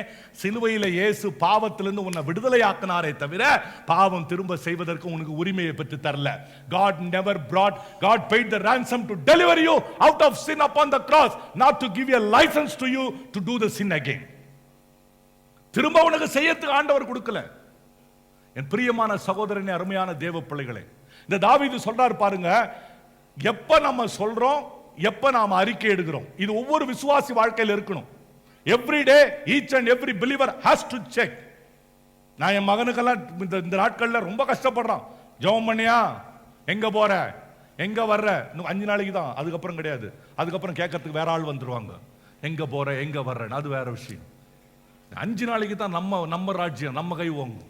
சிலுவையில இயேசு பாவத்திலிருந்து உன்னை விடுதலையாக்கினாரே தவிர பாவம் திரும்ப செய்வதற்கு உனக்கு உரிமையை பெற்று தரல. God paid the ransom to deliver you out of sin upon the cross, not to give you a license to you to do the sin again. திரும்ப உனக்கு செய்யறதுக்கு ஆண்டவர் கொடுக்கல. என் பிரியமான சகோதரனே, அருமையான தேவ பிள்ளைகளே, இந்த தாவீது சொல்றாரு பாருங்க, எப்ப நம்ம சொல்றோம், எப்ப நாம அறிக்கை எடுக்கிறோம், இது ஒவ்வொரு விசுவாசி வாழ்க்கையில் இருக்கணும். Every day each and every believer has to check. நான் என் மகனுக்கெல்லாம் இந்த நாட்கள்ல ரொம்ப கஷ்டப்படுறான். ஜெபம் பண்ணியா, எங்க போற, எங்க வர்ற, இன்னும் 5 நாளைக்கு தான், அதுக்கப்புறம் கிடையாது. அதுக்கப்புறம் கேட்கறதுக்கு வேற ஆள் வந்துருவாங்க. எங்க போற, எங்க வர்றேன்னு, அது வேற விஷயம். 5 நாளைக்கு தான் நம்ம ராஜ்யம், நம்ம கை ஓங்கும்.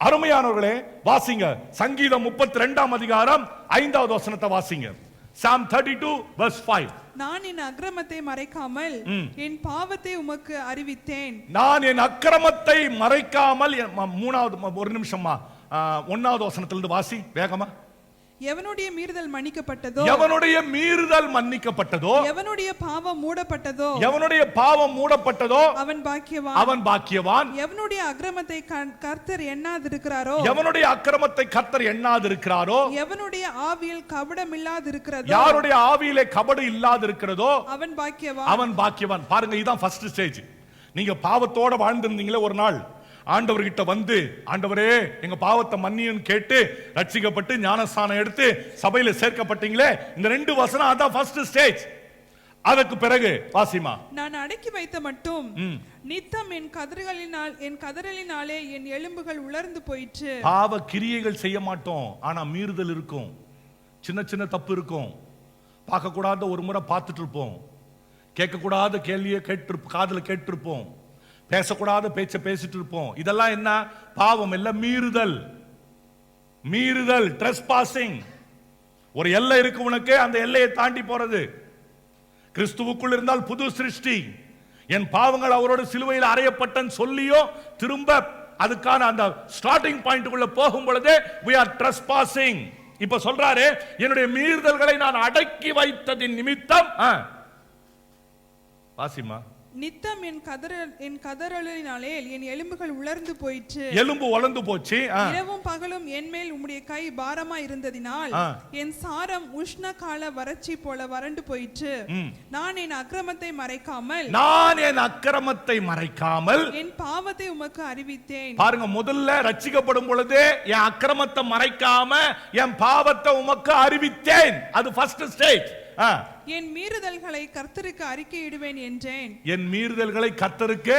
அருமையானவர்களே, வாசிங்க சங்கீதம் 32 அதிகாரம் 5வது வசனத்தை வாசிங்க. Psalm 32 verse 5. நான் என் அக்கிரமத்தை மறைக்காமல் என் பாவத்தை உமக்கு அறிவித்தேன். நான் என் அக்கிரமத்தை மறைக்காமல் மூணாவது ஒரு நிமிஷமா 1வது வசனத்திலிருந்து வாசி வேகமா. எவனுடைய மீறுதல் மன்னிக்கப்பட்டதோ, எவனுடைய மீறுதல் மன்னிக்கப்பட்டதோ, எவனுடைய பாவம் மூடப்பட்டதோ, எவனுடைய பாவம் மூடப்பட்டதோ அவன் பாக்கியவான். அவன் பாக்கியவான். எவனுடைய அக்கிரமத்தை கர்த்தர் எண்ணாதிருக்கிறாரோ, எவனுடைய அக்கிரமத்தை கர்த்தர் எண்ணாதிருக்கிறாரோ, எவனுடைய ஆவியில் கபடம் இல்லாதிருக்கிறதோ, யாருடைய ஆவியிலே கபடு இல்லாதிருக்கிறதோ அவன் பாக்கியவான். அவன் பாக்கியவான். பாருங்க, இதுதான் ஃபர்ஸ்ட் ஸ்டேஜ். நீங்க பாவத்தோட வாழ்ந்திருந்தீங்களே, ஒரு நாள் ஆண்டவர்கிட்ட வந்து ஆண்டவரே எங்க பாவத்தை மன்னியும் கேட்டு ரட்சிக்கப்பட்டு ஞானஸ்தானம் எடுத்து சபையில சேர்க்கப்பட்டீங்களே, இந்த 2 வசனம் அதான் ஃபர்ஸ்ட் ஸ்டேஜ். அதுக்கு பிறகு வாசிமா. நான் அடக்கி வைத்த மட்டும் நித்தம் என் கதறலினாலே என் எலும்புகள் உலர்ந்து போயிற்று. பாவ கிரியைகள் செய்ய மாட்டோம், ஆனா மீறுதல் இருக்கும், சின்ன சின்ன தப்பு இருக்கும். பார்க்க கூடாத ஒரு முறை பார்த்துட்டு இருப்போம், கேட்க கூடாத கேள்வியை காதுல கேட்டிருப்போம், பேசக்கூடாத பேச்ச பேசிட்டு இருப்போம். இதெல்லாம் என்ன? பாவம் இல்ல, மீறுதல். மீறுதல், ட்ரெஸ்பாசிங். ஒரு எல்லை இருக்கு உனக்கு, அந்த எல்லையை தாண்டி போறது. கிறிஸ்துவுக்குள் இருந்தால் புது சிருஷ்டி. என் பாவங்கள் அவரோட சிலுவையில் அறையப்பட்டன்னு சொல்லியோ திரும்ப அதுக்கான அந்த ஸ்டார்டிங் பாயிண்ட்குள்ள போகும் பொழுது we are trespassing. இப்ப சொல்றாரு, என்னுடைய மீறுதல்களை நான் அடக்கி வைத்ததின் நிமித்தம் வாசிமா. நித்தம் என் கதறலினாலே என் எலும்புகள் உலர்ந்து போயிற்று. எலும்பு உலர்ந்து போச்சு. இரவும் பகலும் என் மேல் உம்முடைய கை பாரமா இருந்ததினால் என் சாரம் உஷ்ண கால வறட்சி போல வறண்டு போயிற்று. நான் என் அக்கிரமத்தை மறைக்காமல் என் பாவத்தை உமக்கு அறிவித்தேன். பாருங்க, முதல்ல ரட்சிக்கப்படும் பொழுது என் அக்கிரமத்தை மறைக்காம என் பாவத்தை உமக்கு அறிவித்தேன். அது ஃபர்ஸ்ட் ஸ்டேஜ். என் மீறுதல்களை கர்த்தருக்கு அறிக்கையிடுவேன் என்றேன். என் மீறுதல்களை கர்த்தருக்கு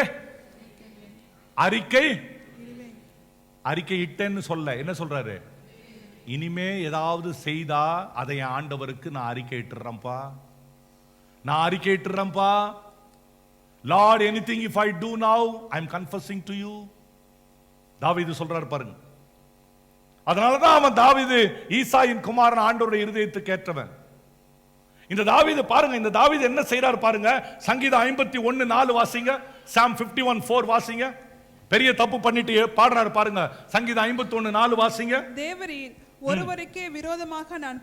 அறிக்கையிட்டேன்னு சொல்ல என்ன சொல்றாரு? இனிமே ஏதாவது செய்தா அதை என் ஆண்டவருக்கு நான் அறிக்கையிட்டுறேன்ப்பா. Lord, anything if I do now, I am confessing to you. தாவீது சொல்றாரு பாருங்க. அதனாலதான் அவன் தாவீது ஈசாயின் குமாரன், ஆண்டவருடைய இருதயத்துக்கு ஏற்றவன். இந்த தாவீது பாருங்க, இந்த தாவீது என்ன செய்றார் பாருங்க. சங்கீதம் 51:4 வாசிங்க. Psalm 51:4 வாசிங்க. பெரிய தப்பு பண்ணிட்டு பாடுறாரு பாருங்க. சங்கீதம் 51:4 வாசிங்க. தேவரீர் ஒருவருக்கே விரோதமாக நான்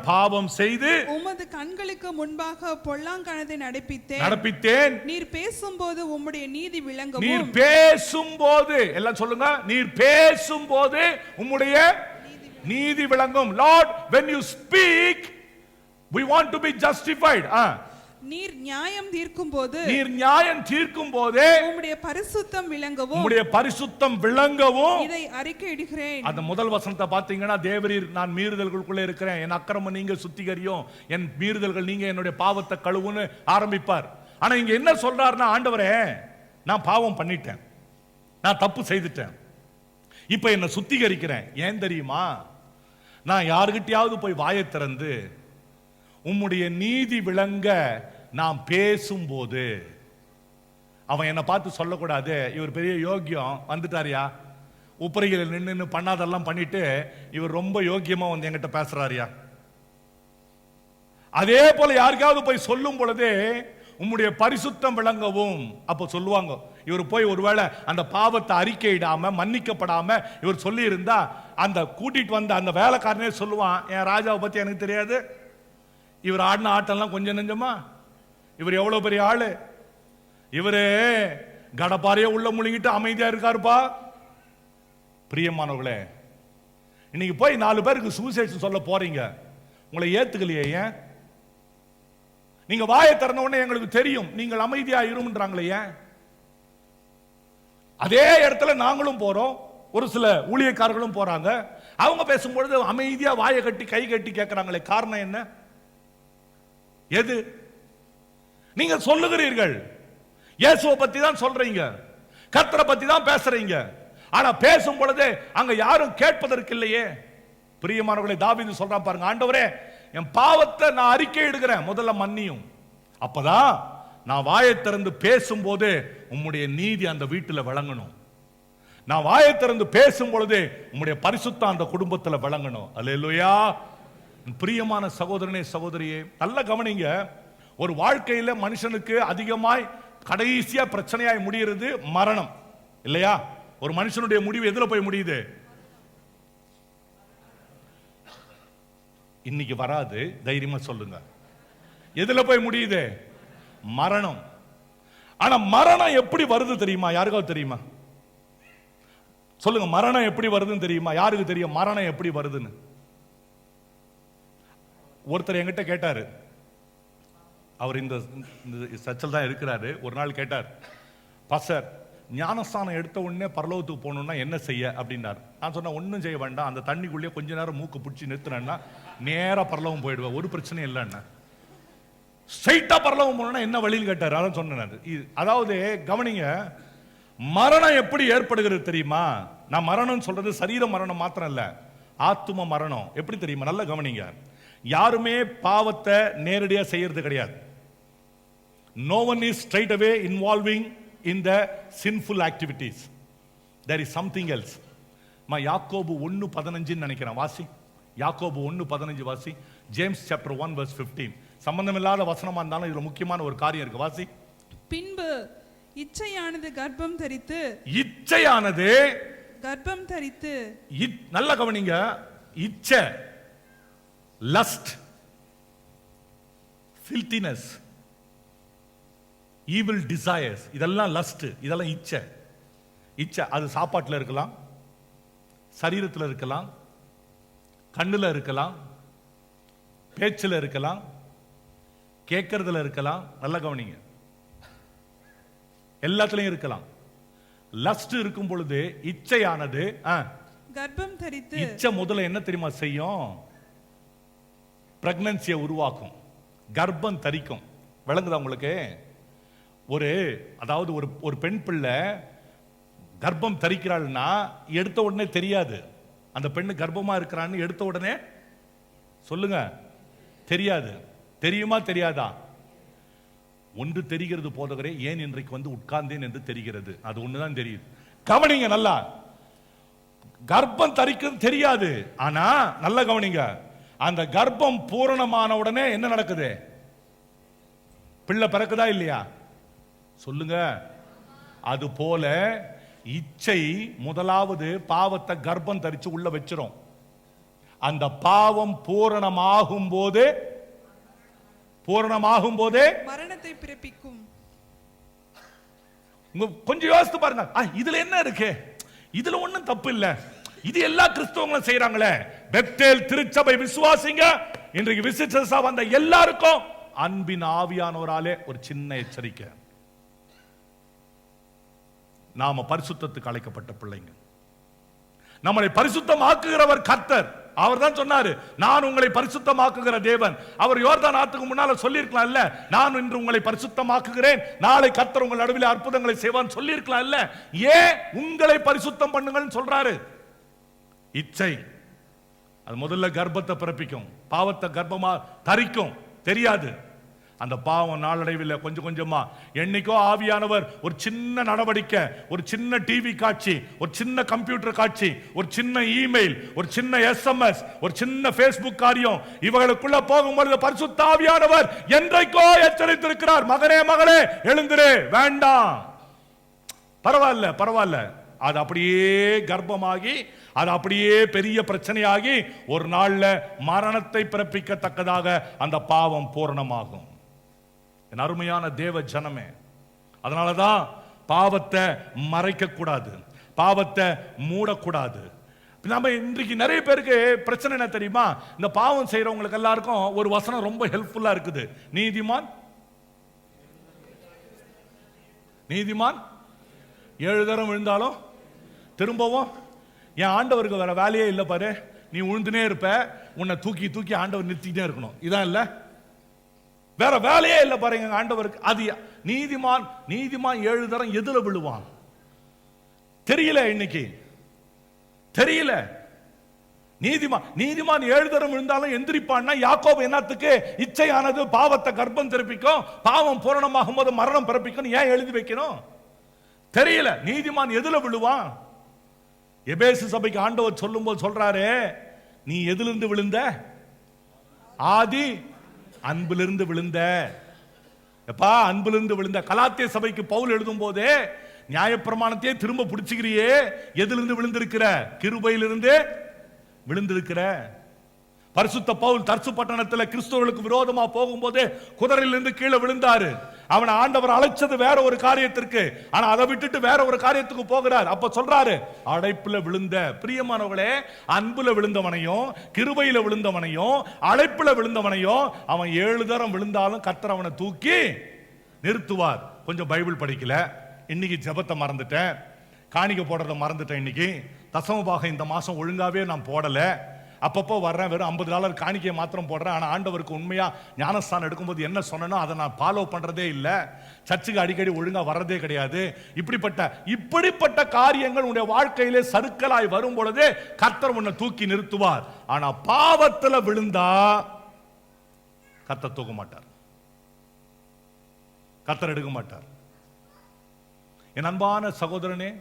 பாவம் செய்து உமது கண்களுக்கு முன்பாக பொல்லாங்கனதை நடப்பித்தேன். நீர் பேசும்போது உம்முடைய நீதி விளங்கவும். நீர் பேசும்போது எல்லாம் சொல்லுங்க, நீர் பேசும்போது உம்முடைய நீதி விளங்கும். Lord, when you speak, we want to be justified. நீர் நியாயம் தீர்க்கும் போது உம்முடைய பரிசுத்தம் விளங்கவும் இதை அறிக்கையிடுகிறேன். அந்த முதல் வசனத்தை பாத்தீங்கன்னா, தேவரீர் நான் மீறுதல்களுக்குள்ள இருக்கிறேன், என் அக்கிரமம் நீங்க சுத்திகரியும், என் மீறுதல்கள் நீங்க என்னுடைய பாவத்தை கழுவுன்னு ஆரம்பிப்பார். ஆனா இங்க என்ன சொல்றாருன்னா, ஆண்டவரே நான் பாவம் பண்ணிட்டேன், நான் தப்பு செய்துட்டேன், இப்ப என்ன சுத்திகரிக்கிறேன். ஏன் தெரியுமா? நான் யாருகிட்டயாவது போய் வாயை திறந்து உம்முடைய நீதி விளங்க நான் பேசும்போது அவன் என்னை பார்த்து சொல்லக்கூடாது, இவர் பெரிய யோக்கியம் வந்துட்டாரியா, உப்பரிகள் நின்று பண்ணாதெல்லாம் பண்ணிட்டு இவர் ரொம்ப யோக்கியமா வந்து என்கிட்ட பேசுறாரியா. அதே போல யாருக்காவது போய் சொல்லும் பொழுதே உம்முடைய பரிசுத்தம் விளங்கவும். அப்ப சொல்லுவாங்க, இவர் போய் ஒருவேளை அந்த பாவத்தை அறிக்கையிடாம மன்னிக்கப்படாம இவர் சொல்லி இருந்தா, அந்த கூட்டிட்டு வந்த அந்த வேலைக்காரனே சொல்லுவான், என் ராஜாவை பத்தி எனக்கு தெரியாது, இவர் ஆடின ஆட்டம்லாம் கொஞ்சம் நெஞ்சமா, இவர் எவ்வளவு பெரிய ஆளு, இவரு கடப்பாறைய உள்ள முழுங்கிட்டு அமைதியா இருக்காருப்பா. பிரியமானவர்களே, இன்னைக்கு போய் 4 பேருக்கு சுவிசேஷம் சொல்ல போறீங்க, உங்களை ஏத்துக்கலையே, ஏன்? நீங்க வாயை திறந்த உடனே எங்களுக்கு தெரியும் நீங்கள் அமைதியா இரும்ன்றாங்களே, ஏன்? அதே இடத்துல நாங்களும் போறோம், ஒரு சில ஊழியக்காரர்களும் போறாங்க, அவங்க பேசும்பொழுது அமைதியா வாயை கட்டி கை கட்டி கேட்கிறாங்களே, காரணம் என்ன? எது? நீங்க சொல்லுகிறீர்கள், இயேசுவை பத்தி தான் சொல்றீங்க, கர்த்தரை பத்தி தான் பேசுறீங்க, ஆனா பேசும் பொழுது அங்க யாரும் கேட்பதற்கு இல்லையே. பிரியமானவர்களே, தாவீது சொல்றான் பாருங்க, ஆண்டவரே என் பாவத்தை நான் அறிக்கை எடுக்கிறேன், முதல்ல மன்னியும், அப்பதான் நான் வாயை திறந்து பேசும்போது உம்முடைய நீதி அந்த வீட்டில் விளங்கணும். நான் வாயை திறந்து பேசும் பொழுது உம்முடைய பரிசுத்தம் அந்த குடும்பத்தில் விளங்கணும். அல்லேலூயா. பிரியமான சகோதரனே சகோதரியே, நல்ல கவனிங்க. ஒரு வாழ்க்கையில மனுஷனுக்கு அதிகமாய் கடைசியா பிரச்சனையாய் முடிகிறது மரணம், இல்லையா? ஒரு மனுஷனுடைய முடிவு எதுல போய் முடியுது? இன்னைக்கு வராது, தைரியமா சொல்லுங்க. எதுல போய் முடியுது? மரணம். ஆனா மரணம் எப்படி வருது தெரியுமா? யாருக்காவது தெரியுமா? சொல்லுங்க, மரணம் எப்படி வருதுன்னு தெரியுமா? யாருக்கு தெரியும் மரணம் எப்படி வருதுன்னு? ஒருத்தர் என்கிட்ட கேட்டாரு, அவர் இந்த சர்ச்சில் தான் இருக்கிறாரு. ஒரு நாள் கேட்டார், பாஸ்டர் ஞானஸ்தானம் எடுத்த உடனே பரலோகத்துக்கு போகணும்னா என்ன செய்ய அப்படின்னார். நான் சொன்னேன், ஒன்றும் செய்ய வேண்டாம், அந்த தண்ணிக்குள்ளேயே கொஞ்ச நேரம் மூக்கு பிடிச்சி நிறுத்தினேன்னா நேராக பரலோகம் போயிடுவேன், ஒரு பிரச்சனையும் இல்லைன்னா. ஸ்ட்ரைட்டா பரலோகம் போனோம்னா என்ன வழின்னு கேட்டார். அதான் சொன்னேன். அதாவது கவனிங்க, மரணம் எப்படி ஏற்படுகிறது தெரியுமா? நான் மரணம் சொல்றது சரீர மரணம் மாத்திரம் இல்ல, ஆத்தும மரணம். எப்படி தெரியுமா? நல்ல கவனிங்க. யாருமே பாவத்தை நேரடியா செய்யறது கிடையாது. No one is straight away involving in the sinful activities. There is something else. யாக்கோபு 1:15 நினைக்கிறேன், வாசி. யாக்கோபு 1:15 வாசி. James chapter 1 verse 15. சம்பந்தம் இல்லாத வசனமா இருந்தாலும் இதுல முக்கியமான ஒரு காரியம் இருக்கு, வாசி. பின்பு இச்சையானது கர்ப்பம் தரித்து, இச்சையானது கர்ப்பம் தரித்து, நல்ல கவனிங்க, இச்சை, lust, filthiness, evil desires, இதெல்லாம் lust, இதெல்லாம் இச்சை. இச்சை அது சாப்பாட்டுல இருக்கலாம், சரீரத்தில் இருக்கலாம், கண்ணுல இருக்கலாம், பேச்சுல இருக்கலாம், கேட்கறதுல இருக்கலாம். நல்ல கவனிங்க, எல்லாத்துலயும் இருக்கலாம். லஸ்ட் இருக்கும் பொழுது இச்சையானது கர்ப்பம் தரித்து, இச்சை முதல்ல என்ன தெரியுமா செய்யும்? பிரெக்னன்சியை உருவாக்கும், கர்ப்பம் தரிக்கும். விளங்குதா உங்களுக்கு? அதாவது ஒரு பெண் பிள்ளை கர்ப்பம் தரிக்கிறாள்னா எடுத்த உடனே தெரியாது அந்த பெண்ணு கர்ப்பமா இருக்கிறான்னு. எடுத்த உடனே சொல்லுங்க, தெரியாது. தெரியுமா தெரியாதா? ஒன்று தெரிகிறது போதகரே, ஏன் இன்றைக்கு வந்து உட்கார்ந்தேன் என்று தெரிகிறது. அது ஒண்ணுதான் தெரியுது. கவனிங்க நல்லா, கர்ப்பம் தரிக்கிறது தெரியாது. ஆனா நல்ல கவனிங்க, அந்த கர்ப்பம் பூரணமான உடனே என்ன நடக்குது? பிள்ளை பிறக்குதா இல்லையா? சொல்லுங்க. அது போல இச்சை முதலாவது பாவத்தை கர்ப்பம் தரிச்சு உள்ள வச்சிரும். அந்த பாவம் பூரணமாகும் போதே மரணத்தை பிறப்பிக்கும். கொஞ்சம் யோசித்து பாருங்க, இதுல என்ன இருக்கு? இதுல ஒண்ணும் தப்பு இல்ல, இது எல்லா கிறிஸ்தவங்களும் செய்யறாங்களே. பெத்தேல் திருச்சபை விசுவாசிங்க, இன்றைக்கு விசிட்டர்ஸா வந்த எல்லாருக்கும் அன்பின் ஆவியானவராலே ஒரு சின்ன எச்சரிக்கை. நாம பரிசுத்தத்துக்கு அழைக்கப்பட்ட பிள்ளைங்க. நம்மளை பரிசுத்தமாக்குகிறவர் கர்த்தர். அவர் தான் சொன்னாரு, நான் உங்களை பரிசுத்தமாக்குகிற தேவன். அவர் யோர்தான் ஆத்துக்கு முன்னால சொல்லியிருக்கலாம் இல்ல, நான் இன்று உங்களை பரிசுத்தமாக்குகிறேன், நாளை கர்த்தர் உங்கள் நடுவில் அற்புதங்களை செய்வான் சொல்லியிருக்கலாம் இல்ல. ஏன் உங்களை பரிசுத்தம் பண்ணுங்கன்னு சொல்றாரு? இச்சை அது முதல்ல கர்ப்பத்தை பிறப்பிக்கும், பாவத்தை கர்ப்பமா தரிக்கும். தெரியாது. அந்த பாவம் நாளடைவில் கொஞ்சம் கொஞ்சமா, என்னைக்கோ ஆவியானவர் ஒரு சின்ன நடவடிக்கை, ஒரு சின்ன டிவி காட்சி, ஒரு சின்ன கம்ப்யூட்டர் காட்சி, ஒரு சின்ன இமெயில், ஒரு சின்ன SMS, ஒரு சின்ன Facebook காரியம், இவர்களுக்குள்ள போகும்போது பரிசுத்த ஆவியானவர் என்றைக்கோ எச்சரித்திருக்கிறார், மகனே மகளே எழுந்திரு, வேண்டாம், பரவாயில்ல பரவாயில்ல. அது அப்படியே கர்ப்பமாகி, அது அப்படியே பெரிய பிரச்சனையாகி ஒரு நாள்ல மரணத்தை பிறப்பிக்கத்தக்கதாக அந்த பாவம் பூரணமாகும். என் அருமையான தேவ ஜனமே, அதனாலதான் பாவத்தை மறைக்க கூடாது, பாவத்தை மூடக்கூடாது. நம்ம இன்றைக்கு நிறைய பேருக்கு பிரச்சனை என்ன தெரியுமா? இந்த பாவம் செய்யறவங்களுக்கு எல்லாருக்கும் ஒரு வசனம் ரொம்ப ஹெல்ப்ஃபுல்லா இருக்குது. நீதிமான் 7 தரம் விழுந்தாலும் திரும்பவும், என் ஆண்டவருக்கு வேற வேலையே இல்லை பாரு, நீ உழுந்துனே இருப்ப, உன்னை தூக்கி தூக்கி ஆண்டவர் நிறுத்திக்கிட்டே இருக்கணும், இதான் இல்ல, வேற வேலையே இல்லை பாருங்க ஆண்டவருக்கு. அது நீதிமான் 7 தரம் எதுல விழுவான் தெரியல, இன்னைக்கு தெரியல. நீதிமான் 7 தரம் விழுந்தாலும் எந்திரிப்பான்னா யாக்கோபு என்னத்துக்கு இச்சையானது பாவத்தை கர்ப்பம் தெரிப்பிக்கும், பாவம் பூரணமாகும் போது மரணம் பிறப்பிக்கும் ஏன் எழுதி வைக்கணும்? தெரியல. நீதிமான் எதுல விழுவான்? எபேசு சபைக்கு ஆண்டவர் சொல்லும் போது சொல்றாரு, நீ எதிலிருந்து விழுந்த? ஆதி அன்பிலிருந்து விழுந்த. எப்பா அன்பிலிருந்து விழுந்த. கலாத்திய சபைக்கு பவுல் எழுதும் போதே நியாயப்பிரமாணத்தையே திரும்ப பிடிச்சுக்கிறியே, எதிலிருந்து விழுந்திருக்கிற? கிருபையிலிருந்து விழுந்திருக்கிற. பரிசுத்த பவுல் தர்சு பட்டணத்தில் கிறிஸ்தவர்களுக்கு விரோதமா போகும்போது குதிரையிலிருந்து கீழே விழுந்தாரு. அவனை ஆண்டவர் அழைச்சது வேற ஒரு காரியத்திற்கு, ஆனா அதை விட்டுட்டு வேற ஒரு காரியத்துக்கு போகிறார். அப்ப சொல்றாரு, அழைப்புல விழுந்த. பிரியமானவர்களே, அன்புல விழுந்தவனையும் கிருபையில விழுந்தவனையும் அழைப்புல விழுந்தவனையும் அவன் 7 தரம் விழுந்தாலும் கர்த்தர் அவனை தூக்கி நிறுத்துவார். கொஞ்சம் பைபிள் படிக்கல, இன்னைக்கு ஜெபத்தை மறந்துட்டேன், காணிக்க போடுறத மறந்துட்டேன், இன்னைக்கு தசமபாகம் இந்த மாசம் ஒழுங்காவே நான் போடல, அப்பப்போ வர்றேன், வெறும் $50 காணிக்கையை மாத்திரம் போடுறேன். ஆனால் ஆண்டவருக்கு உண்மையா ஞானஸ்தானம் எடுக்கும்போது என்ன சொன்னனோ அதை நான் ஃபாலோ பண்றதே இல்லை, சர்ச்சுக்கு அடிக்கடி ஒழுங்கா வர்றதே கிடையாது. இப்படிப்பட்ட காரியங்கள் உன்னுடைய வாழ்க்கையிலே சறுக்கலாய் வரும் பொழுது கர்த்தர் உன்னை தூக்கி நிறுத்துவார். ஆனா பாவத்துல விழுந்தா கர்த்தர் தூக்க மாட்டார், கர்த்தர் எடுக்க மாட்டார். என் அன்பான சகோதரனே,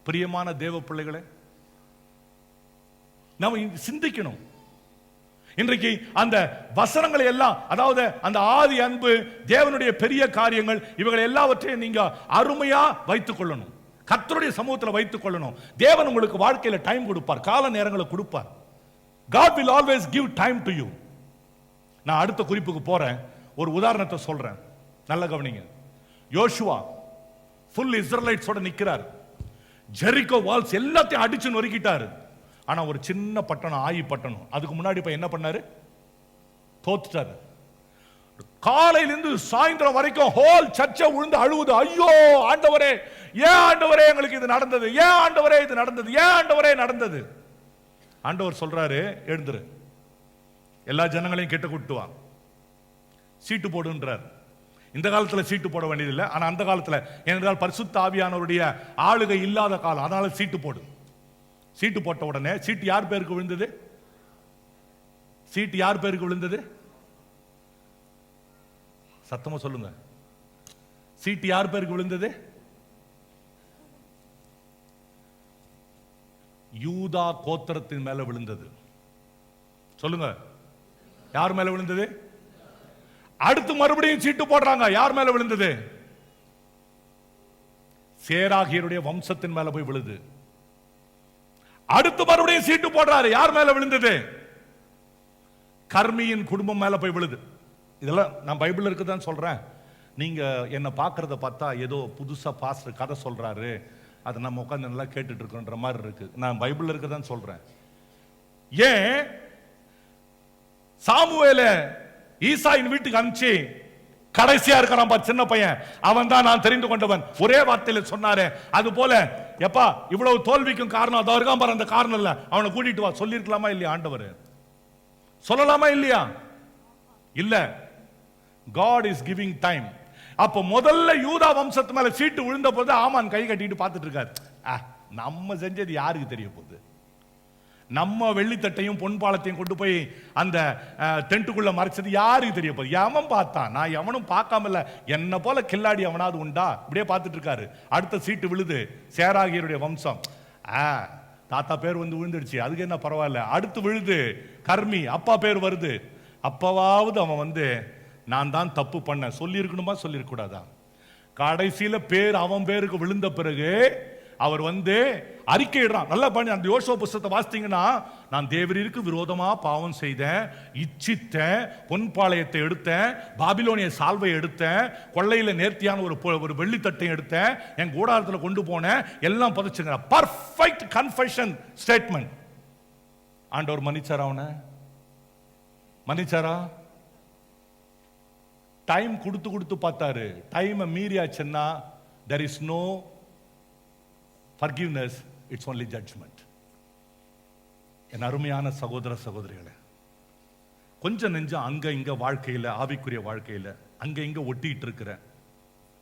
பிரியமான தேவ பிள்ளைகளே, நாம சிந்திக்கணும். இன்றைக்கு அந்த வசனங்களை எல்லாம், அதாவது அந்த ஆதி அன்பு, தேவனுடைய பெரிய காரியங்கள், இவைகள் எல்லாவற்றையும் நீங்க அருமையா வைத்துக் கொள்ளணும், கர்த்தருடைய சமூகத்தில் வைத்துக் கொள்ளணும். தேவன் உங்களுக்கு வாழ்க்கையில டைம் கொடுப்பார், கால நேரங்களை கொடுப்பார். God will always give time to you. நான் அடுத்த குறிப்புக்கு போறேன், ஒரு உதாரணத்தை சொல்றேன், நல்ல கவனிங்க. யோசுவா ஃபுல் இஸ்ரேலைட்ஸோட நிக்கிறார், ஜெரிகோ வால்ஸ் எல்லாத்தையும் அடிச்சு நொறுக்கிட்டாரு. ஆனா ஒரு சின்ன பட்டணம், ஆயி பட்டணம், அதுக்கு முன்னாடி இப்ப என்ன பண்ணாரு? தோத்துட்டாரு. காலையிலிருந்து சாயந்தரம் வரைக்கும் ஹோல் சர்ச்சை விழுந்து அழுவுது, ஐயோ ஆண்டவரே, ஏன் ஆண்டவரே எங்களுக்கு இது நடந்தது, ஏன் ஆண்டவரே இது நடந்தது, ஏன் ஆண்டவரே நடந்தது. ஆண்டவர் சொல்றாரு, எழுந்துரு, எல்லா ஜனங்களையும் கிட்ட கூட்டு வா, சீட்டு போடுன்றார். இந்த காலத்துல சீட்டு போட வேண்டியதில்லை, ஆனா அந்த காலத்துல, ஏனென்றால் பரிசுத்த ஆவியானவருடைய ஆளுகை இல்லாத காலம், அதனால சீட்டு போடு. சீட்டு போட்ட உடனே சீட்டு யார் பேருக்கு விழுந்தது? சீட்டு யார் பேருக்கு விழுந்தது? சத்தமா சொல்லுங்க, சீட்டு யார் பேருக்கு விழுந்தது? யூதா கோத்திரத்தின் மேல விழுந்தது. சொல்லுங்க, யார் மேல விழுந்தது? அடுத்து மறுபடியும் சீட்டு போடுறாங்க, யார் மேல விழுந்தது? சேராகியருடைய வம்சத்தின் மேல போய் விழுது. அடுத்து மறுபடியும் சீட்டு போடுறாரு, யார் மேல விழுந்தது? கர்மியின் குடும்பம் மேல போய் விழுது. இதெல்லாம் நான் பைபிள் இருக்குதான் சொல்றேன், நீங்க என்ன பார்க்கறத பார்த்தா ஏதோ புதுசா பாஸ்டர் கதை சொல்றாரு, அதை நம்ம உட்கார்ந்து நல்லா கேட்டுட்டு இருக்கோன்ற மாதிரி இருக்கு. நான் பைபிள் இருக்குதான் சொல்றேன். ஏன் சாமுவேல ஈசாயின் வீட்டுக்கு அனுப்பிச்சு கடைசியா இருக்கிறான் சின்ன பையன், அவன் தான் நான் தெரிந்து கொண்டவன், ஒரே வார்த்தையில சொன்னாரு. அது போல எப்பா இவ்வளவு தோல்விக்கும் காரணம் அதோ இருக்கான் பாரு, அந்த காரணம் இல்ல, அவனை கூட்டிட்டு வா சொல்லிருக்கலாமா இல்லையா? ஆண்டவர் சொல்லலாமா இல்லையா? இல்ல. God is giving time. அப்ப முதல்ல யூதா வம்சத்து மேல சீட்டு விழுந்த போது ஆமான் கை கட்டிட்டு பார்த்துட்டு இருக்காரு. நம்ம செஞ்சது யாருக்கு தெரிய போகுது? நம்ம வெள்ளித்தட்டையும் பொன்பாலத்தையும் கொண்டு போய் அந்த டென்ட்டுக்குள்ள மறைச்சது யாருக்கு தெரிய போகுது? எவன் பார்த்தான்? நான் எவனும் பார்க்காம இல்ல, என்ன போல கில்லாடி எவனாவது உண்டா? இப்படியே பார்த்துட்டு இருக்காரு. அடுத்த சீட்டு விழுது, சேராகியருடைய வம்சம். தாத்தா பேர் வந்து விழுந்துடுச்சு, அதுக்கு என்ன பரவாயில்ல. அடுத்து விழுது கர்மி, அப்பா பேர் வருது. அப்பவாவது அவன் வந்து நான் தான் தப்பு பண்ண சொல்லி இருக்கணுமா, சொல்லிருக்க கூடாதா? கடைசியில பேர் அவன் பேருக்கு விழுந்த பிறகு அவர் வந்து அறிக்கையிடுறான். நல்லா பண்ணி அந்த யோசுவா புஸ்தகத்தை வாசித்தீங்கன்னா, நான் தேவரீருக்கு விரோதமா பாவம் செய்தேன், இச்சித்தேன், பொன்பாளையத்தை எடுத்தேன், பாபிலோனிய சால்வை எடுத்தேன், கொள்ளையில நேர்த்தியான ஒரு வெள்ளித்தட்டை எடுத்தேன், என் கூடாரத்தில் கொண்டு போனேன், எல்லாம் புதைச்சுங்க. Perfect confession statement. ஆண்டவர் மன்னிச்சாரா? அவனை மன்னிச்சாரா? டைம் கொடுத்து பார்த்தாரு. டைம் மீறியாச்சுன்னா there is no forgiveness, it's only judgment. என் அருமையான சகோதர சகோதரிகளே, கொஞ்சம் நெஞ்சம் அங்க இங்க வாழ்க்கையில, ஆவிக்குரிய வாழ்க்கையில அங்க இங்க ஒட்டிட்டு இருக்கிற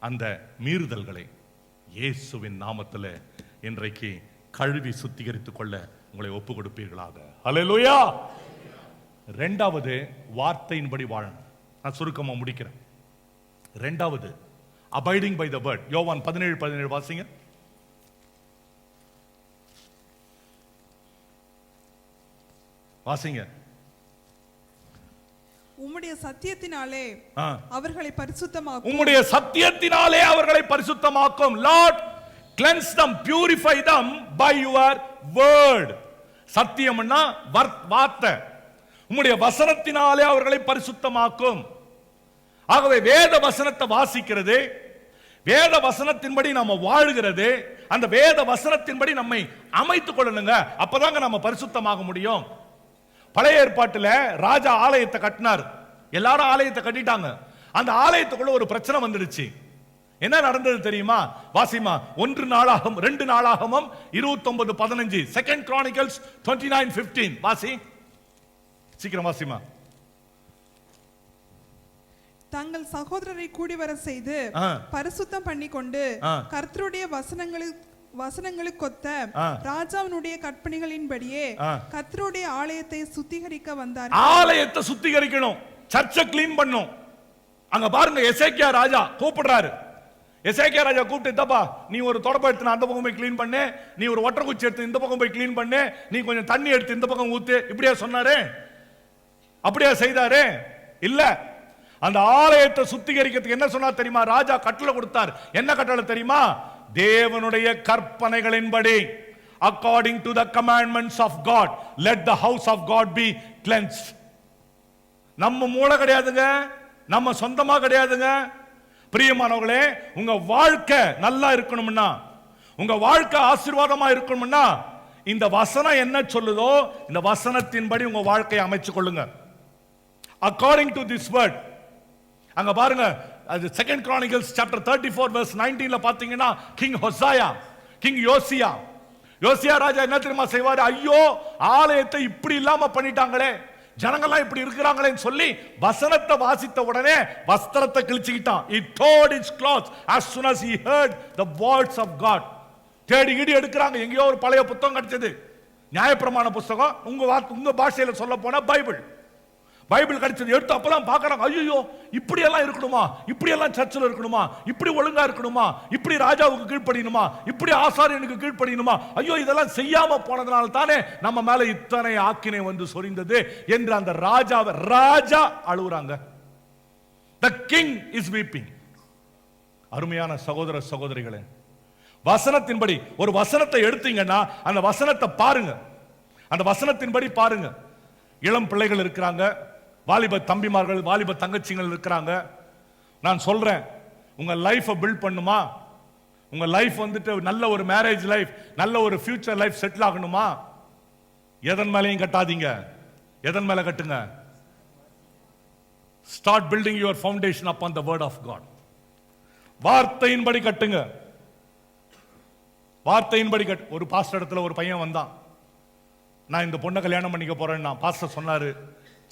அந்த மீறுதல்களை இயேசுவின் நாமத்தில் இன்றைக்கு கழுவி சுத்திகரித்துக் கொள்ள உங்களை ஒப்பு கொடுப்பீர்களாக. ஹல்லேலூயா. இரண்டாவது, வார்த்தையின்படி வாழணும். நான் சுருக்கமா முடிக்கிறேன். இரண்டாவது, அபைடிங் பை த வேர்ட். யோவான் 17:17 வாசிங்க. வாசிங்க. உம்முடைய சத்தியத்தினாலே அவர்களை பரிசுத்தமாக்கும். உம்முடைய சத்தியத்தினாலே அவர்களை பரிசுத்தமாக்கும். Lord cleanse them, purify them by your word. சத்தியம்னா வார்த்தை. உம்முடைய வசனத்தினாலே அவர்களை பரிசுத்தமாக்கும். ஆகவே வேத வசனத்தை வாசிக்கிறது, வேத வசனத்தின்படி நாம வாழுகிறது, அந்த வேத வசனத்தின்படி நம்மை அமைத்துக் கொள்ளணுங்க. அப்பதாங்க நம்ம பரிசுத்தமாக முடியும். பழைய ஏற்பாட்டில் ராஜா ஆலயத்தை கட்டினார். எல்லாரும் ஆலயத்தை கட்டிட்டாங்க. அந்த ஆலயத்துக்குள்ள ஒரு பிரச்சனை வந்துடுச்சு. என்ன நடந்தது தெரியுமா? வாசிமா 1 நாளாகமம் 2 நாளாகமம் 29:15. 2 Chronicles 29:15 வாசி. சீக்கிரம் வாசிமா. தங்கள் சகோதரரை கூடி வர செய்து பரிசுத்தம் பண்ணிக்கொண்டு கர்த்தருடைய வசனங்களுக்கொத்த ராஜாவினுடைய கற்பனைகளின்படியே கர்த்தருடைய ஆலயத்தை சுத்திகரிக்க வந்தார். ஆலயத்தை சுத்திகரிக்கணும், சர்ச்சை கிளீன் பண்ணும். அங்க பாருங்க, எசேக்கியா ராஜா கூப்பிடுறாரு. எசேக்கியா ராஜா கூப்பிட்டு, தப்பா நீ ஒரு தொடப்ப எடுத்து அந்த பக்கம் போய் கிளீன் பண்ணு, நீ ஒரு ஒட்டக்குச்சி எடுத்து இந்த பக்கம் போய் கிளீன் பண்ணு, நீ கொஞ்சம் தண்ணி எடுத்து இந்த பக்கம் ஊத்து. இப்படியா சொன்னாரு? அப்படியா செய்தாரு? இல்ல. அந்த ஆலயத்தை சுத்திகரிக்கிறதுக்கு என்ன சொன்னார் தெரியுமா? ராஜா கட்டளை கொடுத்தார். என்ன கட்டளை தெரியுமா? தேவனுடைய கற்பனைகளின்படி, according to the commandments of God, let the house of God be cleansed. நம்ம மூளை கிடையாதுங்க, நம்ம சொந்தமா கிடையாதுங்க. பிரியமானவர்களே, உங்க வாழ்க்கை நல்லா இருக்கணும்னா, உங்க வாழ்க்கை ஆசீர்வாதமா இருக்கணும்னா, இந்த வசனம் என்ன சொல்லுதோ இந்த வசனத்தின்படி உங்க வாழ்க்கையை அமைச்சுக் கொள்ளுங்க. according to this word. அங்க பாருங்க, அது 2 Chronicles chapter 34:19 பாத்தீங்கன்னா, கிங் ஹோசாயா, கிங் யோசியா ராஜா என்ன தெரியுமா செய்வாரு? ஐயோ, ஆலயத்தை இப்படி இல்லாம பண்ணிட்டாங்களே, ஜனங்கள்லாம் இப்படி இருக்கிறாங்களேன்னு சொல்லி வசனத்தை வாசித்த உடனே வஸ்திரத்தை கிழிச்சுக்கிட்டான். He tore his clothes as soon as he heard the words of God. தேடி எடுக்கிறாங்க. எங்கேயோ ஒரு பழைய புத்தகம் கிடைச்சது, நியாயப்பிரமாண புத்தகம். உங்க பாஷையில சொல்ல போனா பைபிள் கிடைச்சது. எடுத்து அப்பதான் பாக்குறாங்க, ஐயோ இப்படி எல்லாம் இருக்கணுமா, இப்படி எல்லாம் சர்ச்சில் இருக்கணுமா, இப்படி ஒழுங்கா இருக்கணுமா, இப்படி ராஜாவுக்கு கீழ்ப்படியணுமா, இப்படி ஆசாரியனுக்கு கீழ்ப்படியணுமா, ஐயோ இதெல்லாம் செய்யாம போனதுனால தானே நம்ம மேல இத்தனை ஆக்கினை வந்து சொரிந்தது என்று அந்த ராஜா அழுகுறாங்க. The king is weeping. அருமையான சகோதர சகோதரிகளே, வசனத்தின்படி ஒரு வசனத்தை எடுத்தீங்கன்னா அந்த வசனத்தை பாருங்க, அந்த வசனத்தின்படி பாருங்க. இளம் பிள்ளைகள் இருக்கிறாங்க, வாலிப தம்பிமார்கள், வாலிப தங்கச்சிகள் இருக்கிறாங்க. நான் சொல்றேன், உங்க லைஃபை பில்ட் பண்ணுமா, உங்க லைஃப் வந்துட்டு நல்ல ஒரு மேரேஜ் லைஃப், நல்ல ஒரு ஃபியூச்சர் லைஃப் செட்டில் ஆகணுமா, எதன் மேலையும் கட்டாதீங்க. எதன் மேல கட்டுங்க? Start building your foundation upon the word of God. வார்த்தையின்படி கட்டுங்க, வார்த்தையின்படி கட்டு. ஒரு பாஸ்டர் இடத்துல ஒரு பையன் வந்தான், நான் இந்த பொண்ணை கல்யாணம் பண்ணிக்க போறேன்னா பாஸ்டர் சொன்னாரு,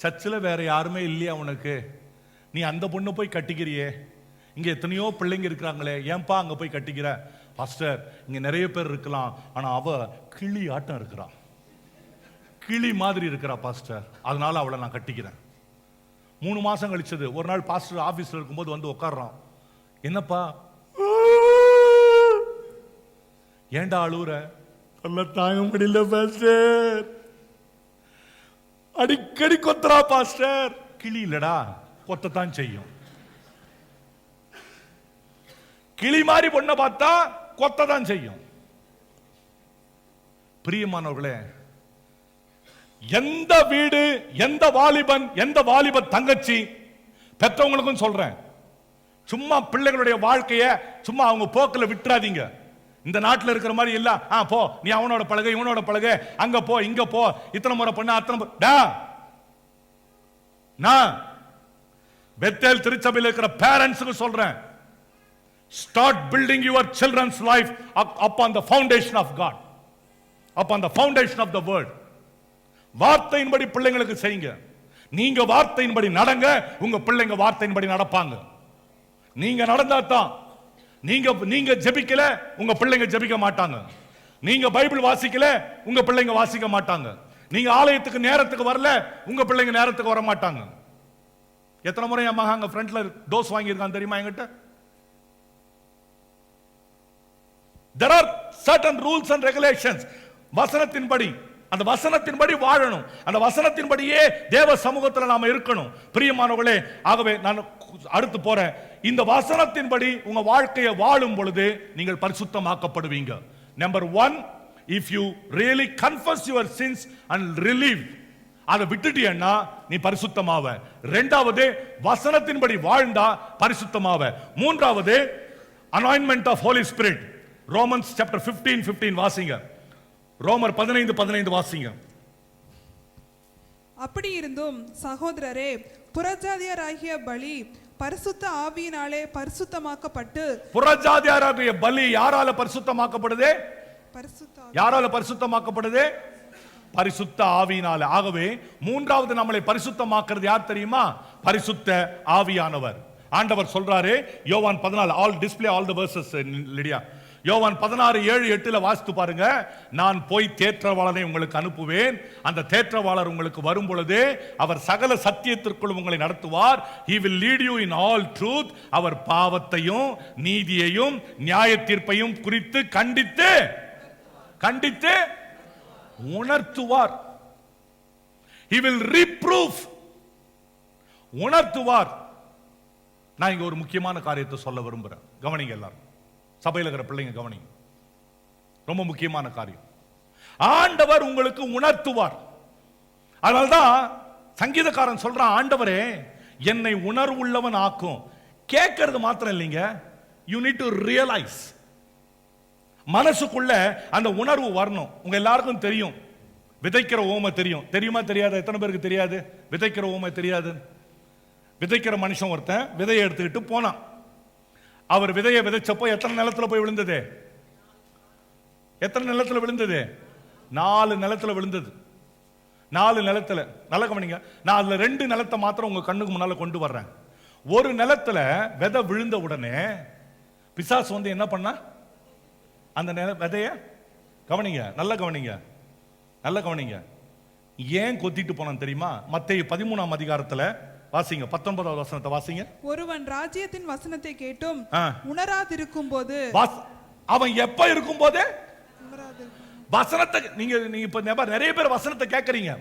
சர்ச்சில் வேற யாருமே இல்லையா உனக்கு, நீ அந்த பொண்ணை போய் கட்டிக்கிறியே, இங்க எத்தனையோ பிள்ளைங்க இருக்கிறாங்களே, ஏன்பா அங்க போய் கட்டிக்கிற? பாஸ்டர், இங்க நிறைய பேர் இருக்கலாம், ஆனா அவ கிளி ஆட்டம் இருக்கிறான், கிளி மாதிரி இருக்கிறா பாஸ்டர், அதனால அவளை நான் கட்டிக்கிறேன். 3 மாசம் கழிச்சது ஒரு நாள் பாஸ்டர் ஆபீஸ்ல இருக்கும்போது வந்து உட்கார்றான். என்னப்பா, ஏண்டா அழுவுற? தாங்க முடியல பாஸ்டர், அடிக்கடி கொத்துறா பாஸ்டர். கிளி இல்லடா, கொத்தத்தான் செய்யும். கிளி மாதிரி பொண்ணை பார்த்தா கொத்ததான் செய்யும். பிரியமானவர்களே, எந்த வீடு, எந்த வாலிபன், எந்த வாலிப தங்கச்சி, பெற்றவங்களுக்கும் சொல்றேன், சும்மா பிள்ளைகளுடைய வாழ்க்கைய சும்மா அவங்க போக்கில் விட்டுறாதீங்க. இந்த நாட்டில் இருக்கிற மாதிரி இல்ல, போ நீ அவனோட பழக, இவனோட பழக, அங்க போ இங்க போ, இத்தனை முறை பண்ண அத்தனை. நான் பெத்தேல் திருச்சபையில் இருக்கிற பேரண்ட்ஸ்க்கு சொல்றேன், start building your children's life upon the foundation of God, upon the foundation of the word. வார்த்தையின்படி பிள்ளைங்களுக்கு செய்யுங்க. நீங்க வார்த்தையின்படி நடங்க, உங்க பிள்ளைங்க வார்த்தையின்படி நடப்பாங்க. நீங்க நடந்தா தான், நீங்க ஜெபிக்கல உங்க பிள்ளைங்க ஜெபிக்க மாட்டாங்க. நீங்க பைபிள் வாசிக்கல, உங்க பிள்ளைங்க வாசிக்க மாட்டாங்க. நீங்க ஆலயத்துக்கு நேரத்துக்கு வரல, உங்க பிள்ளைங்க நேரத்துக்கு வர மாட்டாங்க. எத்தனை முறை என் மகன் அங்க ஃப்ரண்ட்ல டோஸ் வாங்கியிருக்கான் தெரியுமா என்கிட்ட? There are certain rules and regulations. வசனத்தின்படி, அந்த வசனத்தின்படி வாழணும். அந்த வசனத்தின்படியே தேவ சமூகத்தில் நாம இருக்கணும். பிரியமானவர்களே, ஆகவே நான் அடுத்து போறேன். இந்த வசனத்தின்படி உங்க வாழ்க்கையை வாழும் பொழுது நீங்கள் பரிசுத்தமாக்கப்படுவீங்க. Number 1, if you really confess your sins and relieve, அதை விட்டுட்டீன்னா நீ பரிசுத்தமாவ. இரண்டாவது, வசனத்தின்படி வாழ்ந்தா பரிசுத்தமாவ. மூன்றாவது, anointment of Holy Spirit. Romans chapter 15:15 வாசிங்க. ரோமர் 15:15 வாசிங்க. அப்படி இருந்தும் சகோதரரே, புறஜாதியராகிய பலி பரிசுத்த ஆவியினாலே பரிசுத்தமாக்கப்பட்டு. புறஜாதியராகிய பலி யாரால பரிசுத்தமாக்கப்படுது? யாரால பரிசுத்தமாக்கப்படுது? பரிசுத்த ஆவியினால. ஆகவே மூன்றாவது நம்மளை பரிசுத்தமாக்குறது யார் தெரியுமா? பரிசுத்த ஆவியானவர். ஆண்டவர் சொல்றாரு யோவான் 14, all display all the versus Lydia. யோவான் 16:7-8 வாசித்து பாருங்க. நான் போய் தேற்றவாளனை உங்களுக்கு அனுப்புவேன். அந்த தேற்றவாளர் உங்களுக்கு வரும் பொழுது அவர் சகல சத்தியத்திற்குள் உங்களை நடத்துவார். he will lead you in all truth. அவர் பாவத்தையும் நீதியையும் நியாய தீர்ப்பையும் குறித்து கண்டித்து உணர்த்துவார். he will reprove, உணர்த்துவார். நான் இங்க ஒரு முக்கியமான காரியத்தை சொல்ல விரும்புறேன். கவனிங்க எல்லாரும், சபையில் இருக்கிற பிள்ளைங்க கவனிங்க. ரொம்ப முக்கியமான காரியம். ஆண்டவர் உங்களுக்கு உணர்த்துவார். அதனால்தான் சங்கீதக்காரன் சொல்றான், ஆண்டவரே என்னை உணர்வுள்ளவன் ஆக்கும். கேட்கறது மாத்திரம் இல்லைங்க, யூ நீட் டு ரியலைஸ். மனசுக்குள்ள அந்த உணர்வு வரணும். உங்க எல்லாருக்கும் தெரியும் விதைக்கிற ஓமை தெரியும். தெரியுமா தெரியாத? எத்தனை பேருக்கு தெரியாது விதைக்கிற ஓமை தெரியாது? விதைக்கிற மனுஷன் ஒருத்தன் விதையை எடுத்துக்கிட்டு போனான். அவர் விதையை விதைச்சப்போ எத்தனை நிலத்துல போய் விழுந்தது? எத்தனை நிலத்துல விழுந்தது? 4 நிலத்துல விழுந்தது. 4 நிலத்துல. நல்லா கவனிங்க. நான் அதுல 2 நிலத்தை மாத்திரம் உங்க கண்ணுக்கு முன்னால கொண்டு வர்றேன். ஒரு நிலத்துல விதை விழுந்த உடனே பிசாசு வந்து என்ன பண்ணா? அந்த விதைய கவனிங்க, நல்லா கவனிங்க, நல்லா கவனிங்க. ஏன் கொத்திட்டு போனான் தெரியுமா? மத்தேயு 13ஆம் அதிகாரத்துல வாசிங்க, 19வது வசனத்தை வாசிங்க. ஒருவன் ராஜ்யத்தின் வசனத்தை கேட்டும் உணராதிருக்கும் போது, அவன் எப்ப இருக்கும் போது வசனத்தை நீங்க இப்ப நிறைய பேர் வசனத்தை கேட்கறீங்க.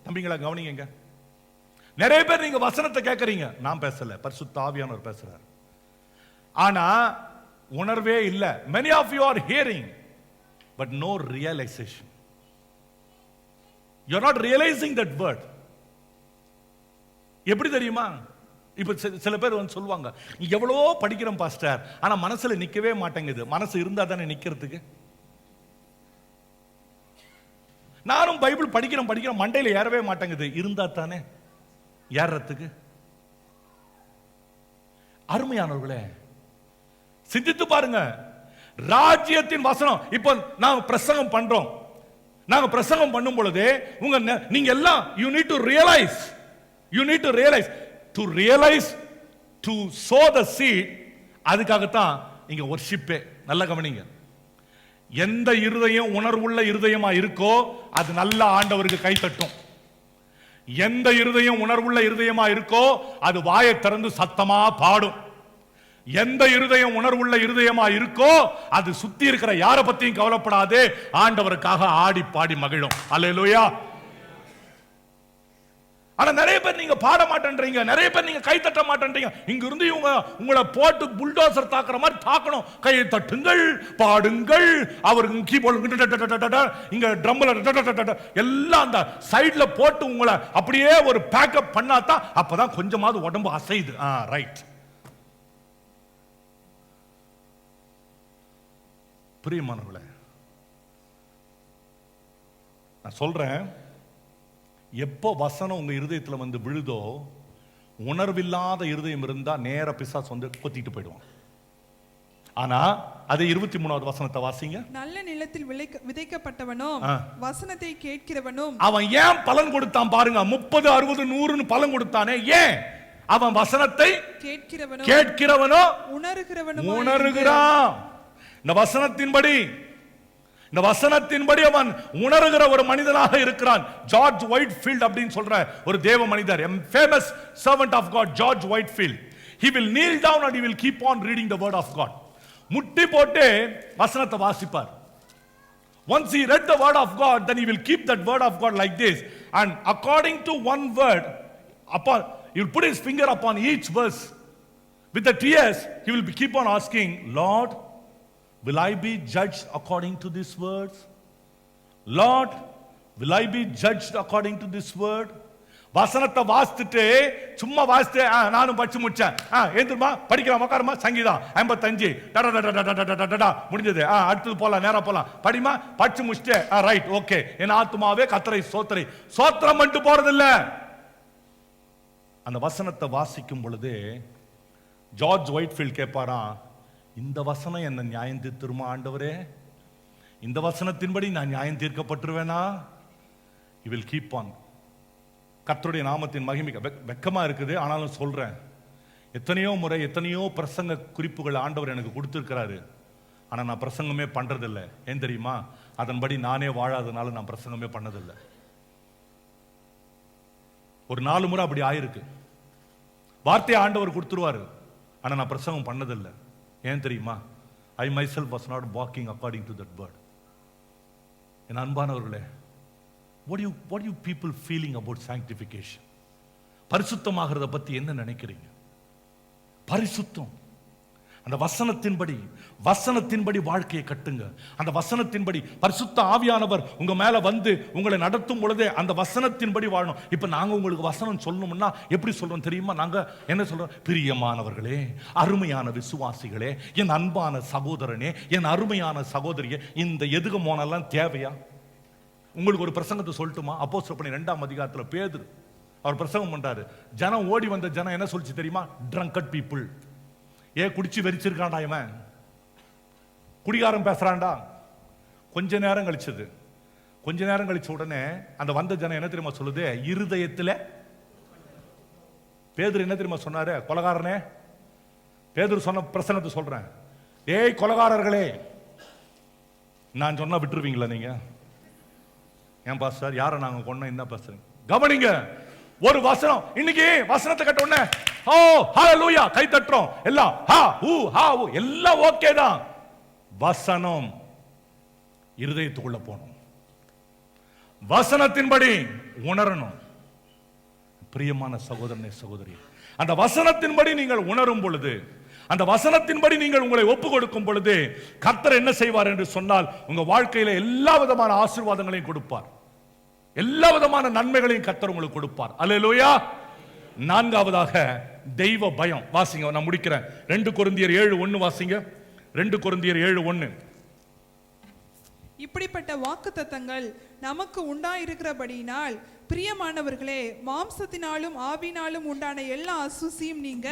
தம்பிங்களா கவனிங்க, நிறைய பேர் நீங்க வசனத்தை கேட்கறீங்க. நான் பேசல, பரிசுத்த ஆவியானவர் பேசுறார். ஆனா உணர்வே இல்ல. many of you are hearing but no realization. you are not realizing that word. எப்படி தெரியுமா? இப்ப சில பேர் வந்து சொல்லுவாங்க, எவ்வளோ படிக்கிறோம் பாஸ்டர், ஆனா மனசுல நிக்கவே மாட்டேங்குது. மனசு இருந்தா தானே நிக்கிறதுக்கு. நானும் பைபிள் படிக்கிறோம், மண்டையில ஏறவே மாட்டேங்குது. இருந்தா தானே ஏறத்துக்கு. அருமையானவர்களே, சிந்தித்து பாருங்க. ராஜ்யத்தின் வசனம். இப்போ நாங்க பிரசங்கம் பண்றோம். நாங்க பிரசங்கம் பண்ணும் பொழுது நீங்க எல்லாம் you need to realize, to realize, to sow the seed. அதுக்காகத்தான் இங்க வொர்ஷிப்பே. நல்ல கவனிங்க. எந்த இருதயம் உணர்வுள்ள இருதயமா இருக்கோ அது நல்ல ஆண்டவருக்கு கை தட்டும். எந்த இருதயம் உணர்வுள்ள இருதயமா இருக்கோ அது வாயை திறந்து சத்தமா பாடும். எந்த இருதயம் உணர்வுள்ள இருதயமா இருக்கோ அது சுத்தி இருக்கிற யாரை பத்தியும் கவலைப்படாது, ஆண்டவருக்காக ஆடி பாடி மகிழும். அல்லேலூயா. ஆனா நிறைய பேர் நீங்க பாட மாட்டேன்றீங்க, நிறைய பேர் நீங்க கை தட்ட மாட்டேன்றீங்க. இங்க இருந்து உங்களை போட்டு புல்டோசர் தாக்குற மாதிரி தாக்கணும். கையை தட்டுங்கள், பாடுங்கள். அவருக்கு கீபோர்டு இங்க ட்ரம்ல எல்லாம் அந்த சைடுல போட்டு உங்களை அப்படியே ஒரு பேக்கப் பண்ணாதான் அப்பதான் கொஞ்சமாவது உடம்பு அசைது. ரைட். பிரியமானவர்களே, நான் சொல்றேன், எப்போ வசனம் உங்க இருதயத்துல வந்து விழுதோ, உணர்வில்லாத இருதயம் இருந்தா நேர பிசாசு வந்து கொத்திட்டு போயிடுவான். ஆனா அது 23வது வசனத்தை வாசிங்க. நல்ல நிலத்தில் விதைக்கப்பட்டவனும் வசனத்தை கேட்கிறவனும் அவன் ஏன் பலன் கொடுத்தான் பாருங்க. 30, 60, 100 பலன் கொடுத்தானே. ஏன்? அவன் வசனத்தை கேட்கிறவனோ உணர்கிறான். இந்த வசனத்தின்படி இந்த வசனத்தின்படி அவன் உணர்கிற ஒரு மனிதனாக இருக்கிறான். ஜார்ஜ் ஒயிட்ஃபீல்ட் அப்படின்னு சொல்ற ஒரு தேவ மனிதர், famous servant of God, George Whitefield. He will kneel down and he will keep on reading the word of God. முட்டி போட்டு வசனத்தை வாசிப்பார். Once he read the word of God, then he will keep that word of God like this, and according to one word, he will put his finger upon each verse. With the tears, he will keep on asking, Lord, will I be judged according to these words? Lord, will I be judged according to this word? வசனத்தை வாசித்துட்டு சும்மா வாசித்து நானும் படிச்சு முடிச்சேன், ஏந்திரமா படிக்கலாம் உட்காரமா, சங்கீதம் 55 முடிஞ்சது, அடுத்தது போலாம், நேரம் போலாம், படிமா படிச்சு முடிச்சுட்டு ரைட் ஓகே, என் ஆத்துமாவே கர்த்தரை ஸ்தோத்திரி, ஸ்தோத்திரம் பண்ணிட்டு போறதில்ல. அந்த வசனத்தை வாசிக்கும் பொழுது ஜார்ஜ் ஒயிட்ஃபீல்ட் கேட்பாராம், இந்த வசனம் என்ன நியாயம் தீர்த்துருமா ஆண்டவரே? இந்த வசனத்தின்படி நான் நியாயம் தீர்க்கப்பட்டுருவேனா? He will keep on. கர்த்தருடைய நாமத்தின் மகிமை வெக்கமா இருக்குது, ஆனாலும் சொல்றேன், எத்தனையோ முறை எத்தனையோ பிரசங்க குறிப்புகள் ஆண்டவர் எனக்கு கொடுத்திருக்கிறாரு, ஆனா நான் பிரசங்கமே பண்றதில்லை. ஏன் தெரியுமா? அதன்படி நானே வாழாதனால நான் பிரசங்கமே பண்ணதில்லை. ஒரு 4 முறை அப்படி ஆயிருக்கு. வார்த்தையை ஆண்டவர் கொடுத்துருவாரு, ஆனா நான் பிரசங்கம் பண்ணதில்லை. ஏன் தெரியுமா? I myself was not walking according to that word. என் அன்பானவர்களே, what do you people feeling about sanctification? பரிசுத்தமாகிறத பத்தி என்ன நினைக்கிறீங்க? பரிசுத்தம், அந்த வசனத்தின்படி வாழ்க்கையை கட்டுங்க. அந்த வசனத்தின்படி பரிசுத்த ஆவியானவர் உங்க மேல வந்து உங்களை நடத்தும் பொழுதே அந்த வசனத்தின்படி வாழணும். இப்ப நாங்க உங்களுக்கு வசனம் சொல்லணும்னா எப்படி சொல்றோம் தெரியுமா? நாங்க என்ன சொல்றோம்? பிரியமானவர்களே, அருமையான விசுவாசிகளே, என் அன்பான சகோதரனே, என் அருமையான சகோதரியே. இந்த எதுக்கு மோனெல்லாம் தேவையா? உங்களுக்கு ஒரு பிரசங்கத்தை சொல்லட்டுமா? அப்போஸ்தலர் 2ஆம் அதிகாரத்துல பேதுரு அவர் பிரசங்கம் பண்றாரு. ஜனம் ஓடி வந்த ஜனம் என்ன சொல்லிச்சு தெரியுமா? Trunked people. குடிச்சு வெறிச்சிருக்கான்டா இவன், குடிகாரம் பேசுறான்டா. கொஞ்ச நேரம் கழிச்ச உடனே அந்த வந்த ஜனம் என்ன தெரியுமா சொல்லுது? இருதயத்துல. பேதுரு என்ன தெரியுமா சொன்னாரு? கொலைகாரனே, பேதுரு சொன்ன பிரசங்கத்தை சொல்றேன். ஏய் கொலைகாரர்களே, நான் சொன்னா விட்டுருவீங்களா நீங்க? ஏன் பாஸ்டர், யாரை நாங்க கொண்டோம் என்ன பேசுறீங்க? கவனிங்க, ஒரு வசனம். இன்னைக்கு வசனத்தை கட்ட உடனே ஓ ஹalleluya கை தட்டுறோம், எல்லாம் எல்லாம் ஓகே தான். வசனம் இருதயத்துக்குள்ள போகணும், வசனத்தின்படி உணரணும். பிரியமான சகோதரனே, சகோதரி, அந்த வசனத்தின்படி நீங்கள் உணரும் பொழுது, அந்த வசனத்தின்படி நீங்கள் உங்களை ஒப்பு கொடுக்கும் பொழுது கர்த்தர் என்ன செய்வார் என்று சொன்னால், உங்க வாழ்க்கையில எல்லா விதமான ஆசீர்வாதங்களையும் கொடுப்பார், எல்லா விதமான நன்மைகளையும் கர்த்தர் உங்களுக்கு கொடுப்பார். அல்லேலூயா. 4ஆவதாக தெய்வ பயம். வாசிங்க, நான் முடிக்கிறேன். 2 கொரிந்தியர் 7:1 வாசிங்க. 2 கொரிந்தியர் 7:1. இப்படிப்பட்ட வாக்குத்தத்தங்கள் நமக்கு உண்டாயிருக்கிறபடியினால் பிரியமானவர்களே, மாம்சத்தினாலும் ஆவினாலும் உண்டான எல்லா அசுசியும் நீங்க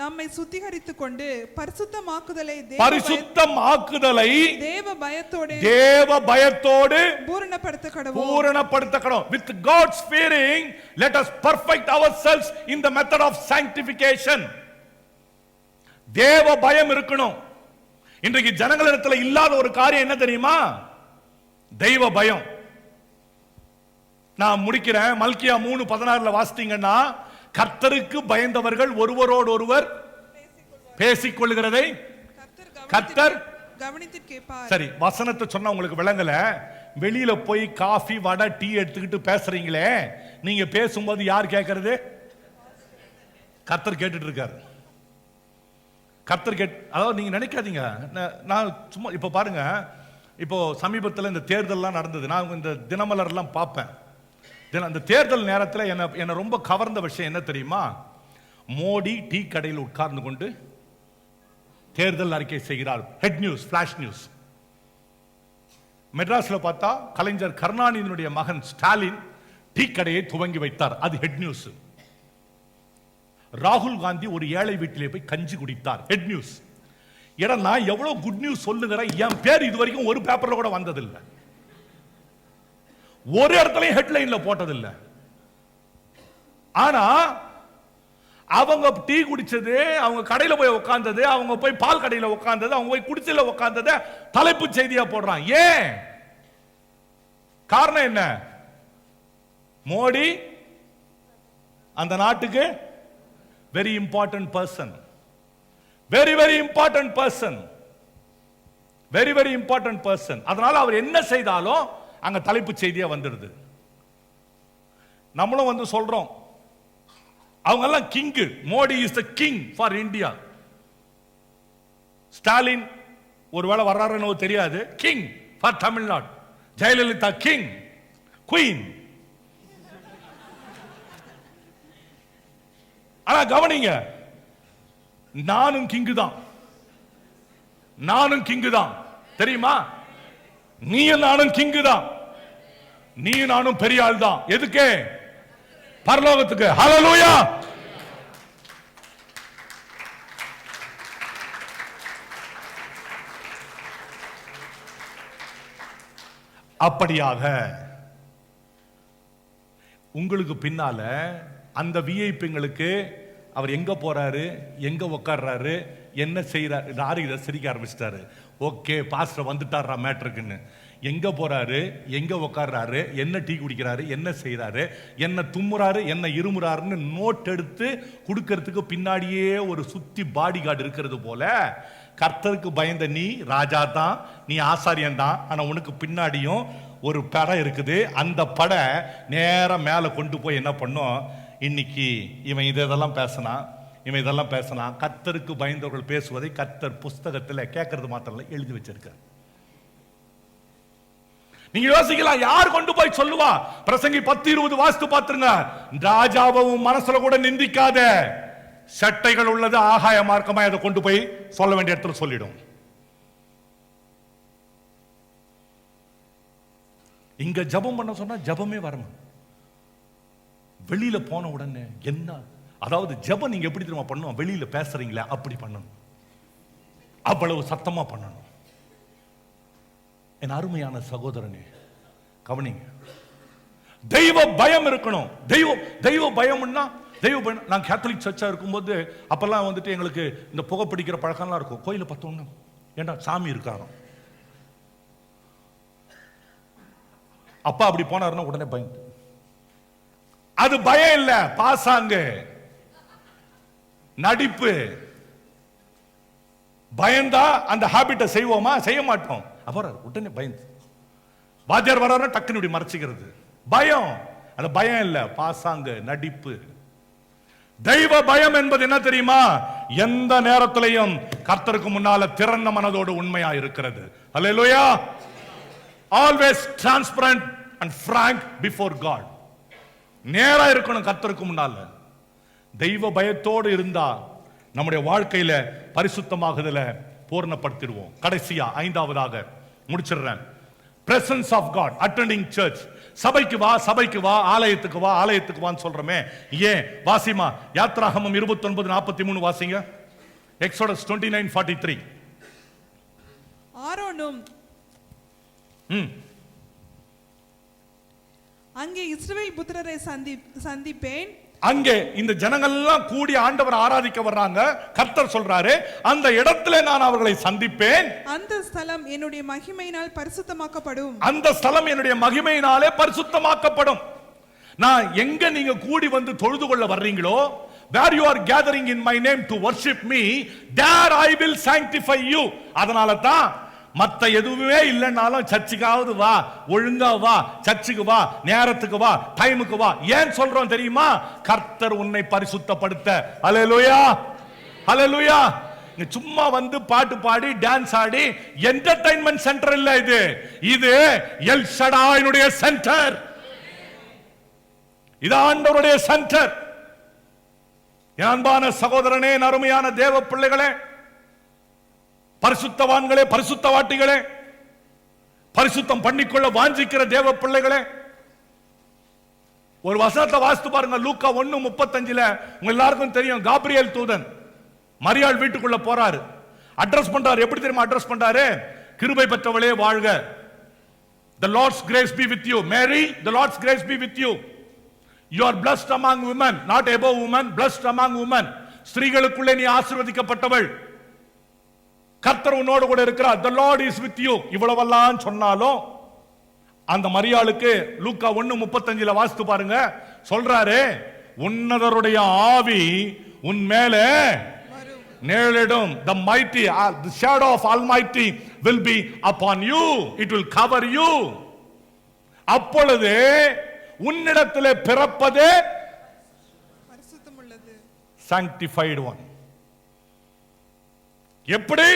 நம்மை சுத்திகரித்துக் கொண்டு பரிசுத்தமாக்குதலை தேவ பயத்தோடு பூரணப்படுத்தக்கணும். With God's fearing, let us perfect ourselves in the method of sanctification. தேவ பயம் இருக்கணும். இன்றைக்கு ஜனங்களிடத்தில் இல்லாத ஒரு காரியம் என்ன தெரியுமா? தெய்வ பயம். நான் முடிக்கிறேன். மல்கியா 3:16 வாசித்தீங்கன்னா, கர்த்தருக்கு பயந்தவர்கள் ஒருவரோடு ஒருவர் பேசிக்கொள்கிறதை கர்த்தர் கவனித்து கேட்பார். சரி, வசனத்தை சொன்னா உங்களுக்கு விளங்கல. வெளியில போய் காஃபி வடை டீ எடுத்துக்கிட்டு பேசுறீங்களே, நீங்க பேசும்போது யார் கேட்கறது? கர்த்தர் கேட்டுட்டு இருக்காரு. அதாவது நீங்க நினைக்காதீங்க, நான் சும்மா இப்ப பாருங்க, இப்போ சமீபத்தில் இந்த தேர்தல்லாம் நடந்தது. நான் இந்த தினமலர்லாம் பார்ப்பேன். அந்த தேர்தல் நேரத்தில் என்ன ரொம்ப கவர்ந்த விஷயம் என்ன தெரியுமா? மோடி டீ கடையில் உட்கார்ந்து கொண்டு தேர்தல் அறிக்கை செய்கிறார். Head news, flash news. மெட்ராஸ்ல பார்த்தா கலைஞர் கருணாநிதியினுடைய மகன் ஸ்டாலின் டீ கடையை துவங்கி வைத்தார், அது ஹெட் நியூஸ். ராகுல் காந்தி ஒரு ஏழை வீட்டிலே போய் கஞ்சி குடித்தார், ஹெட் நியூஸ். ஏன்னா நான் எவ்வளவு குட் நியூஸ் சொல்லுகிறேன், என் பேர் இது வரைக்கும் ஒரு பேப்பர்ல கூட வந்ததில்லை, ஒரு இடத்துலயும் ஹெட்லைன்ல போட்டதில்லை. ஆனா அவங்க டீ குடிச்சது, அவங்க கடையில போய் உட்கார்ந்தது, அவங்க போய் பால் கடையில உட்கார்ந்தது, அவங்க போய் குடிசையில உட்கார்ந்தது தலைப்பு செய்தியா போடுறான். ஏன்? காரணம் என்ன? மோடி அந்த நாட்டுக்கு very important person, very very important person, very very important person. அதனால அவர் என்ன செய்தாலும் அங்க தலைப்பு செய்தியா வந்துடுது. நம்மளும் வந்து சொல்றோம், அவங்க எல்லாம் king. Modi is the king for India. Stalin ஒருவேளை வர்றாருன்னு தெரியாது, king for Tamil Nadu. Jayalalithaa king, queen. ஆனா கவனிங்க, நானும் கிங்கு தான், நானும் கிங்கு தான். தெரியுமா? நீயும் நானும் கிங்கு தான், நீயும் நானும் பெரிய ஆள் தான். எதுக்கு? பரலோகத்துக்கு. ஹல்லேலூயா. அப்படியாக உங்களுக்கு பின்னால அந்த விஐபிங்களுக்கு அவர் எங்க போறாரு, எங்க உட்கார்றாரு, என்ன செய்யறாரு, யாரு இதை சிரிக்க ஆரம்பிச்சிட்டாரு. ஓகே, பாஸ்டர் வந்துட்டாரா மேட்ருக்குன்னு. எங்க போறாரு, எங்க உட்கார்றாரு, என்ன டீ குடிக்கிறாரு, என்ன செய்யறாரு, என்ன தும்முறாரு, என்ன இருமுறாருன்னு நோட் எடுத்து கொடுக்கறதுக்கு பின்னாடியே ஒரு சுத்தி பாடி கார்டு இருக்கிறது போல, கர்த்தருக்கு பயந்த நீ ராஜா தான், நீ ஆசாரியன் தான். ஆனா உனக்கு பின்னாடியும் ஒரு படம் இருக்குது. அந்த படை நேரம் மேல கொண்டு போய் என்ன பண்ணும், இன்னைக்கு இவன் இதெல்லாம் பேசினா, இவன் இதெல்லாம் பேசினா. கர்த்தருக்கு பயந்தவர்கள் பேசுவதை கர்த்தர் புஸ்தகத்தில் கேட்கறது மாத்திரம் எழுதி வச்சிருக்கார். நீங்க யோசிக்கலாம், யார் கொண்டு போய் சொல்லுவா? பிரசங்கி 10-20 வாஸ்து பாத்துருங்க. ராஜாவும் மனசுல கூட நிந்திக்காத, சட்டைகள் உள்ளது ஆகாய மார்க்கமா அதை கொண்டு போய் சொல்ல வேண்டிய இடத்துல சொல்லிடும். இங்க ஜபம் பண்ண சொன்னா ஜபமே வரணும். வெளியில போன உடனே என்ன, அதாவது ஜபம் நீங்க எப்படி தெரியுமா பண்ணணும்? வெளியில பேசுறீங்களா அப்படி பண்ணணும், அவ்வளவு சத்தமா பண்ணணும். என் அருமையான சகோதரனே கவனிங்க, தெய்வ பயம் இருக்கணும். தெய்வ பயம்னா, தெய்வ பயம். நான் கேத்தலிக் சர்ச்சா இருக்கும்போது அப்பெல்லாம் வந்துட்டு எங்களுக்கு இந்த புகை பிடிக்கிற பழக்கம்லாம் இருக்கும். கோயில பார்த்தோம்னா ஏண்டா சாமி இருக்காராம், அப்பா அப்படி போனாருன்னா உடனே பயம். அது பயம் இல்ல, பாசாங்க, நடிப்பு. பயந்தா அந்த ஹாபிட்டை செய்வோமா? செய்ய மாட்டோம். அப்புறம் உடனே பயந்து வாத்தியார் வர்றாருன்னா டக்குன்னு இப்படி மறைச்சிக்கிறது. பயம். அந்த பயம் இல்ல, பாசாங்க, நடிப்பு. தெய்வ பயம் என்பது என்ன தெரியுமா? எந்த நேரத்திலையும் கர்த்தருக்கு முன்னால திறந்த மனதோடு உண்மையா இருக்கிறது. அல்லேலூயா. Always transparent and frank before God. நேரா இருக்கணும் கர்த்தருக்கு முன்னால. தெய்வ பயத்தோடு இருந்தா நம்முடைய வாழ்க்கையில பரிசுத்தமாகுதல பூர்ணப்படுத்திடுவோம். கடைசியா 5வதாக முடிச்சிடுறேன். presence of God, attending church. சபைக்கு வா, சபைக்கு வா, ஆலயத்துக்கு வா, ஆலயத்துக்கு வான்னு சொல்றமே ஏன்? வாசிமா யாத்ராகமம் 29:43 வாசிங்க. எக்ஸோடஸ் 29:43. ஆரோனும் அங்கே இஸ்ரவேல் புத்திரரை சந்திப்பேன். அங்கே இந்த ஜனங்கள் எல்லாம் கூடி ஆண்டவர் ஆராதிக்க வர்றாங்க. கர்த்தர் சொல்றாரு, அந்த இடத்துல நான் அவர்களை சந்திப்பேன். அந்த ஸ்தலம் என்னுடைய மகிமையினால் பரிசுத்தமாக்கப்படும். அந்த ஸ்தலம் என்னுடைய மகிமையினாலே பரிசுத்தமாக்கப்படும். நான் எங்க நீங்க கூடி வந்து தொழுது கொள்ள வர்றீங்களோ, where you are gathering in my name to worship me, there I will sanctify you. அதனால தான் மத்த எதுவுமே இல்லைன்னாலும் சர்ச்சுக்காவது வா, ஒழுங்கா வா, சர்ச்சுக்கு வா, நேரத்துக்கு வா, டைமுக்கு வா. ஏன் சொல்றோம் தெரியுமா? கர்த்தர் உன்னை பரிசுத்தப்படுத்த. அல்லேலூயா, அல்லேலூயா. சும்மா வந்து பாட்டு பாடி டான்ஸ் ஆடி என்டர்டைன்மெண்ட் சென்டர் இல்ல இது. இது எல் ஷடாயினுடைய சென்டர். இது ஆண்டவருடைய சென்டர். என் அன்பான சகோதரனே, அருமையான தேவ பிள்ளைகளே, பரிசுத்தவான்களே, பரிசுத்தவாட்டிகளே, பரிசுத்தம் பண்ணிக்கொள்ள வாஞ்சிக்கிற தேவ பிள்ளைகளே, ஒரு வசனத்தை வாசித்து பாருங்க. லூக்கா 1:35 உங்க எல்லாருக்கும் தெரியும். காபிரியேல் தூதன் மரியாள் வீட்டுக்குள்ள போறாரு, அட்ரஸ் பண்றாரு. எப்படி தெரியுமா அட்ரஸ் பண்றாரு? கிருபை பெற்றவளே வாழ்க, the Lord's grace be with you. Mary, the Lord's grace be with you. You are blessed among women, not above women, blessed among women. ஸ்திரீகளுக்குள்ளே நீ ஆசீர்வதிக்கப்பட்டவள், கர்த்தர் உன்னோடு கூட இருக்கிறார், the Lord is with you. இவ்வளவெல்லாம் சொன்னாலும் அந்த மரியாளுக்கு லூக்கா 1:35 வாசித்து பாருங்க, சொல்றாரு, உன்னதருடைய ஆவி உன் மேலே நேரிடும். The mighty, the shadow of Almighty will be upon you. It will cover you. அப்பொழுது உன்னிடத்திலே பிறப்பதே பரிசுத்தமுள்ளது, sanctified one. எப்படி?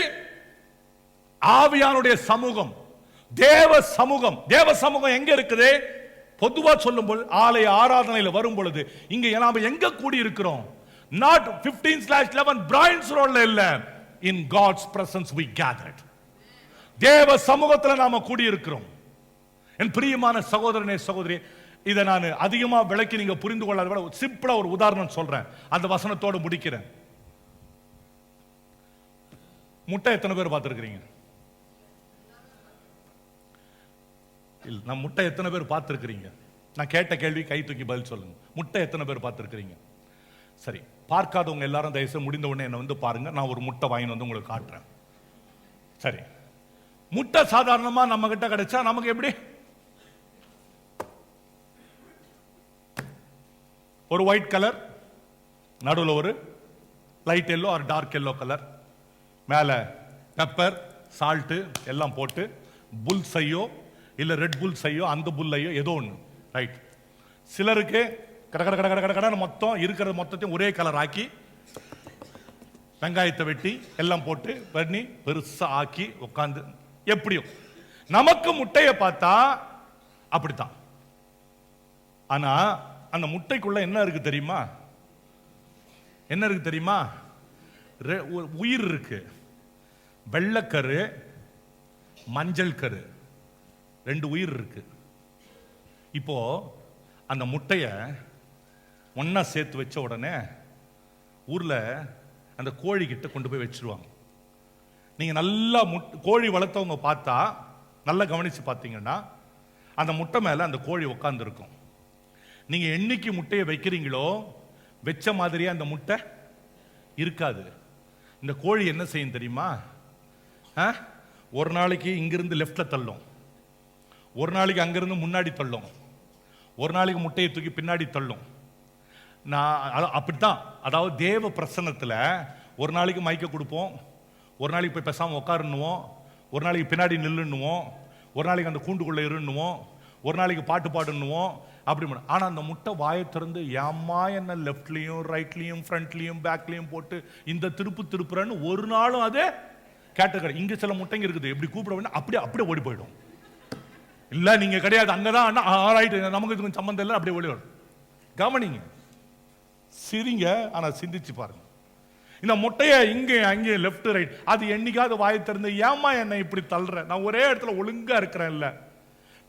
ஆவியானுடைய சமூகம், தேவ சமூகம். தேவ சமூகம் எங்க இருக்குது? பொதுவா சொல்லும்போது ஆலய ஆராதனையில் வரும் பொழுது இங்க நாம எங்க கூடி இருக்கிறோம்? not 15/11 பிரைன்ஸ் ரோட்ல இல்ல, in God's presence we gathered. தேவ சமூகத்துல நாம கூடி இருக்கிறோம். என் பிரியமான சகோதரனே சகோதரி, இதை நான் அதிகமா விளக்கி நீங்க புரிந்து கொள்ளாத விட சிம்பிளா ஒரு உதாரணம் சொல்றேன், அந்த வசனத்தோடு முடிக்கிறேன். முட்டை எத்தனை பேர் பார்த்திருக்கிறீங்க? இல்ல, நான் முட்டை எத்தனை பேர் பார்த்திருக்கிறீங்க? நான் கேட்ட கேள்வி கை தூக்கி பதில் சொல்லுங்க. முட்டை எத்தனை பேர் பார்த்திருக்கிறீங்க? சரி, பார்க்காதவங்க எல்லாரும் தயவுசெய்து முடிந்த உடனே என்ன வந்து பாருங்க, நான் ஒரு முட்டை வாங்கி வந்து உங்களுக்கு காட்டுறேன். சரி, முட்டை சாதாரணமா நம்ம கிட்ட கிடைச்சா நமக்கு எப்படி? ஒரு ஒயிட் கலர், நடுவில் ஒரு light yellow or dark yellow colour, மேலே பெப்பர் சால்ட்டு எல்லாம் போட்டு புல் செய்யோ இல்லை ரெட் புல் செய்யோ அந்த புல்லையோ ஏதோ ஒன்று, ரைட். சிலருக்கு கட கட கட கட கட கடை மொத்தம் இருக்கிறது மொத்தத்தையும் ஒரே கலர் ஆக்கி வெங்காயத்தை வெட்டி எல்லாம் போட்டு பண்ணி பெருசா ஆக்கி உட்காந்து, எப்படியும் நமக்கு முட்டையை பார்த்தா அப்படித்தான். ஆனா அந்த முட்டைக்குள்ள என்ன இருக்கு தெரியுமா? என்ன இருக்கு தெரியுமா? உயிர் இருக்கு. வெள்ளைக்கரு, மஞ்சள் கரு, 2 உயிர் இருக்கு. இப்போ அந்த முட்டைய ஒன்னா சேர்த்து வச்ச உடனே ஊர்ல அந்த கோழி கிட்ட கொண்டு போய் வச்சிருவாங்க. நீங்க நல்லா கோழி வளர்த்தவங்க பார்த்தா நல்லா கவனிச்சு பார்த்தீங்கன்னா அந்த முட்டை மேல அந்த கோழி உட்கார்ந்து இருக்கும். நீங்க என்னைக்கு முட்டையை வைக்கிறீங்களோ வச்ச மாதிரியே அந்த முட்டை இருக்காது. இந்த கோழி என்ன செய்யும் தெரியுமா? ஒரு நாளைக்கு இங்கிருந்து லெஃப்ட்ல தள்ளும், ஒரு நாளைக்கு அங்கிருந்து முன்னாடி தள்ளும், ஒரு நாளைக்கு முட்டையை தூக்கி பின்னாடி தள்ளும். நான் அப்படித்தான். அதாவது தேவ பிரசன்னத்தில் ஒரு நாளைக்கு மைக்க கொடுப்போம், ஒரு நாளைக்கு போய் பேசாமல் உட்காருன்னுவோம், ஒரு நாளைக்கு பின்னாடி நில்லுன்னுவோம், ஒரு நாளைக்கு அந்த கூண்டுக்குள்ளே இருன்னுவோம், ஒரு நாளைக்கு பாட்டு பாடுன்னுவோம். அப்படி. ஆனால் அந்த முட்டை வாயை திறந்து ஏம்மா என்ன லெஃப்ட்லையும் ரைட்லையும் ஃப்ரண்ட்லையும் பேக்லையும் போட்டு இந்த திருப்புறன்னு ஒரு நாளும் அதே கேட்டகரி. இங்கே சில முட்டைங்க இருக்குது, எப்படி கூப்பிட வேண்டாம் அப்படியே அப்படியே ஓடி போயிடும். இல்லை நீங்க கிடையாது, அங்கதான் ரைட், நமக்கு இதுக்கு சம்பந்தம் இல்லை, அப்படியே ஓடி வரும். கவனிங்க, சிரிங்க, ஆனா சிந்திச்சு பாருங்க. இந்த முட்டைய இங்கே அங்கே லெஃப்ட் ரைட் அது என்னைக்காவது வாயை திறந்து ஏமா என்ன இப்படி தள்ளுற, நான் ஒரே இடத்துல ஒழுங்கா இருக்கிறேன் இல்ல.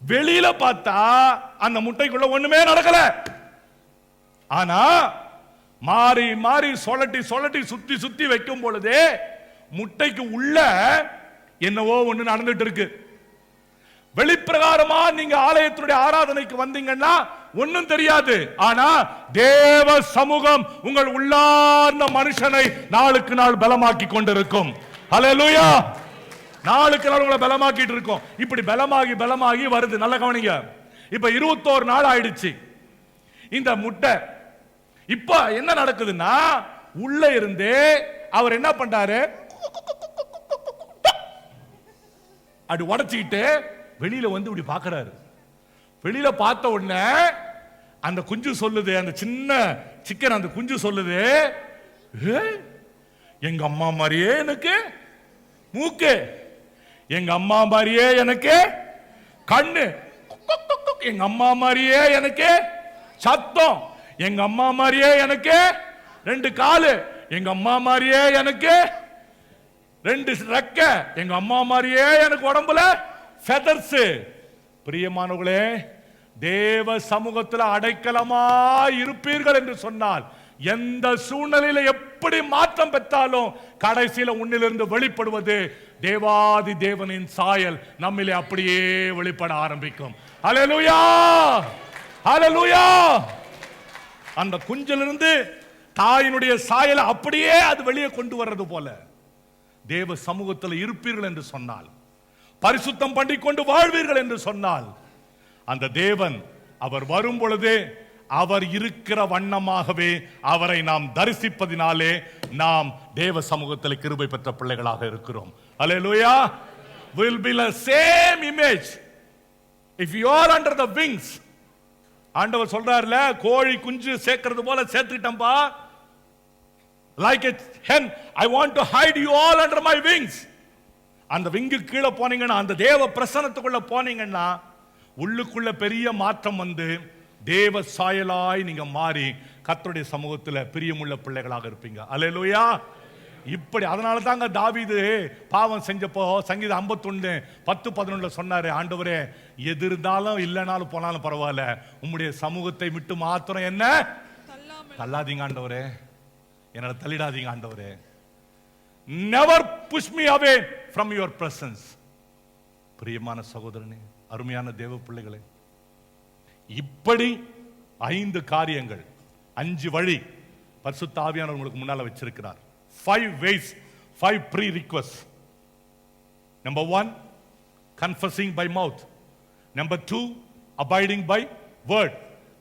வெளியில பார்த்தா அந்த முட்டைக்குள்ள ஒண்ணுமே நடக்கல. ஆனா மாறி மாறி சொலட்டி சொலட்டி சுத்தி சுத்தி வைக்கும் பொழுதே முட்டைக்கு உள்ள என்னவோ ஒண்ணு நடந்துட்டு இருக்கு. வெளிப்பிரகாரமா நீங்க ஆலயத்தினுடைய ஆராதனைக்கு வந்தீங்கன்னா ஒன்னும் தெரியாது. ஆனா தேவ சமூகம் உங்கள் உள்ளார்ந்த மனுஷனை நாளுக்கு நாள் பலமாக்கி கொண்டிருக்கும். ஹல்லேலூயா. நாளுக்கு நாள் உங்களை பலமாக்கிட்டு இருக்கும். இப்படி பலமாகி பலமாகி வருது. நல்ல கவனிங்க. இப்ப 21 நாள் ஆயிடுச்சு இந்த முட்டை. இப்ப என்ன நடக்குதுன்னா உள்ள இருந்தே அவர் என்ன பண்றாரு, அப்படி உடைச்சிக்கிட்டு வெளியில வந்து இப்படி பாக்குறாரு. வெளியில பார்த்த உடனே அந்த குஞ்சு சொல்லுது, அந்த சின்ன சிக்கன் அந்த குஞ்சு சொல்லுது, எங்க அம்மா மாதிரியே எனக்கு மூக்கு, எங்க அம்மா மாதிரியே எனக்கு கண்ணு, எங்க அம்மா மாதிரியே எனக்கு சத்தம், எங்க அம்மா மாதிரியே எனக்கு 2 காலு, எங்க அம்மா மாதிரியே எனக்கு 2 ரெக்க, எங்க அம்மா மாதிரியே எனக்கு உடம்புல ஃபெதர்ஸ். பிரியமானவர்களே, தேவ சமூகத்தில் அடைக்கலமா இருப்பீர்கள் என்று சொன்னால் எந்த சூழ்நிலையில எப்படி மாற்றம் பெற்றாலும் கடைசியில உன்னிலிருந்து வெளிப்படுவது தேவாதி தேவனின் சாயல் நம்மிலே அப்படியே வெளிப்பட ஆரம்பிக்கும். ஹல்லேலூயா, ஹல்லேலூயா. அந்த குஞ்சிலிருந்து தாயினுடைய சாயலை அப்படியே அது வெளியே கொண்டு வர்றது போல தேவ சமூகத்தில் இருப்பீர்கள் என்று சொன்னால், பரிசுத்தம் பண்ணிக்கொண்டு வாழ்வீர்கள் என்று சொன்னால், அந்த தேவன் அவர் வரும் பொழுதே அவர் இருக்கிற வண்ணமாகவே அவரை நாம் தரிசிப்பதினாலே நாம் தேவ சமூகத்தில் கிருபை பெற்ற பிள்ளைகளாக இருக்கிறோம். அல்லேலூயா. will be the same image if you are under the wings. ஆண்டவர் சொல்றாருல, கோழி குஞ்சு சேர்க்கிறது போல சேர்த்துட்டம்பா. like a hen I want to hide you all under my wings. அந்த விங்கு கீழே போனீங்கன்னா, அந்த தேவ பிரசன்னத்துக்குள்ள போனீங்கன்னா, உள்ளுக்குள்ள பெரிய மாற்றம் வந்து தேவ சாயலாய் நீங்க மாறி கர்த்தருடைய சமூகத்துல பிரியமுள்ள பிள்ளைகளாக இருப்பீங்க. அல்லேலூயா. இப்படி அதனால தாங்க தாவீது பாவம் செஞ்சப்போ சங்கீதம் 51:10-11 சொன்னாரு, ஆண்டவரே எது இருந்தாலும் இல்லைனாலும் போனாலும் பரவாயில்ல, உம்முடைய சமூகத்தை விட்டு மாத்திரம் என்ன தள்ளாதீங்க ஆண்டவரே, என்னை தள்ளிடாதீங்க ஆண்டவரே. Never push me away from your presence. பிரியமான சகோதரனே, அருமையான தேவ பிள்ளைகளே, இப்படி 5 காரியங்கள், 5 வழி பரிசுத்த ஆவியானவர் உங்களுக்கு முன்னால வச்சிருக்கிறார். 5 ways, 5 pre-requests. Number 1, confessing by mouth. Number 2, abiding by word.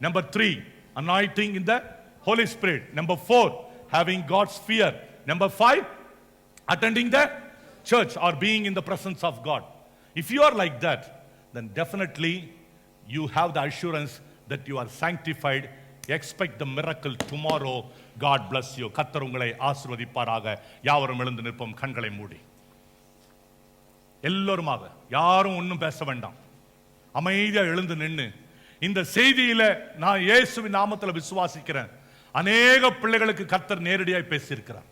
Number 3, anointing in the Holy Spirit. Number 4, having God's fear. Number 5, attending the church or being in the presence of God. If you are like that, then definitely you have the assurance that you are sanctified. Expect the miracle tomorrow. God bless you. கர்த்தர் உங்களை ஆசீர்வதிப்பாராக. யாவரும் எழுந்து நிற்போம், கண்களை மூடி. எல்லோருமாக, யாரும் ஒன்றும் பேச வேண்டாம், அமைதியா எழுந்து நின்று இந்த செய்தியில நான் இயேசுவின் நாமத்தில் விசுவாசிக்கிறேன், அநேக பிள்ளைகளுக்கு கர்த்தர் நேரடியாய் பேசியிருக்கிறார்.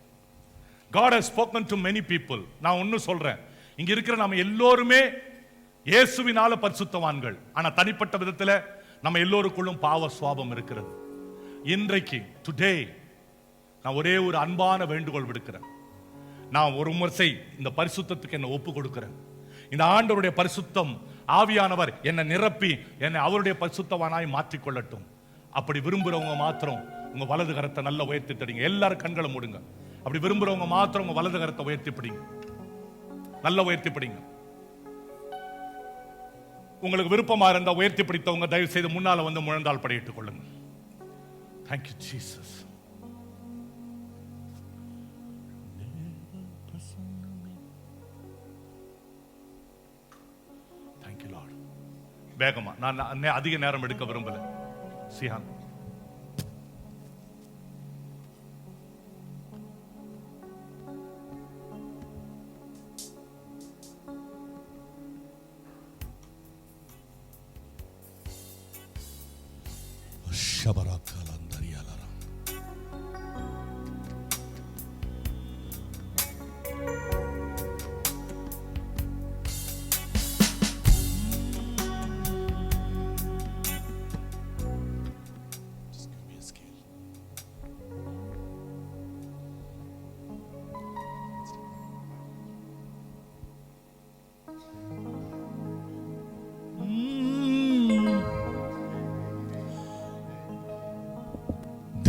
God has spoken to many people. நான் ஒன்னு சொல்றேன், இங்க இருக்கிற நாம எல்லோருமே இயேசுவினால பரிசுத்தவான்கள். ஆனா தனிப்பட்ட விதத்துல நம்ம எல்லோருக்குள்ளும் பாவ சுவாபம் இருக்கிறது. இன்றைக்கு டுடே நான் ஒரே ஒரு அன்பான வேண்டுகோள் விடுக்கிறேன். நான் ஒரு முறை இந்த பரிசுத்தத்துக்கு என்ன ஒப்பு கொடுக்கிறேன். இந்த ஆண்டவருடைய பரிசுத்தம் ஆவியானவர் என்னை நிரப்பி என்னை அவருடைய பரிசுத்தவானாய் மாற்றிக்கொள்ளட்டும். அப்படி விரும்புறவங்க மாத்திரம் உங்க வலது கரத்தை நல்லா உயர்த்தி தடிங்க. எல்லாரும் கண்களை மூடுங்க. அப்படி விரும்புறவங்க மாத்திரம் உங்க வலது கரத்தை உயர்த்தி பிடிங்க, நல்லா உயர்த்தி பிடிங்க. உங்களுக்கு விருப்பமா இருந்தா உயர்த்தி பிடித்தவங்க தயவு செய்து முன்னால வந்து முழந்தால் படியிட்டுக் கொள்ளுங்க. Thank you Jesus. Thank you Lord. வேகமா, நான் அதிக நேரம் எடுக்க விரும்பல. சியான்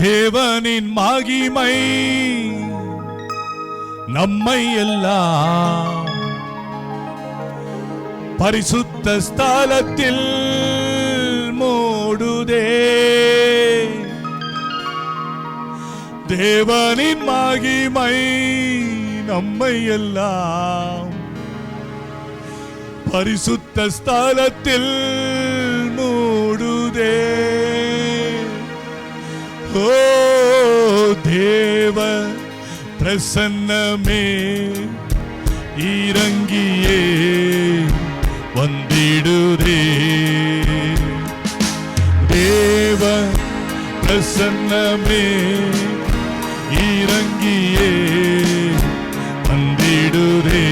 தேவனின் மகிமை நம்மை எல்லாம் பரிசுத்த ஸ்தலத்தில் மூடுதே. தேவனின் மகிமை நம்மை எல்லாம் பரிசுத்த ஸ்தலத்தில் மூடுதே. ஓ தேவ பிரசன்னமே இறங்கியே வந்திடுதே. தேவ பிரசன்னமே இறங்கியே வந்திடுதே.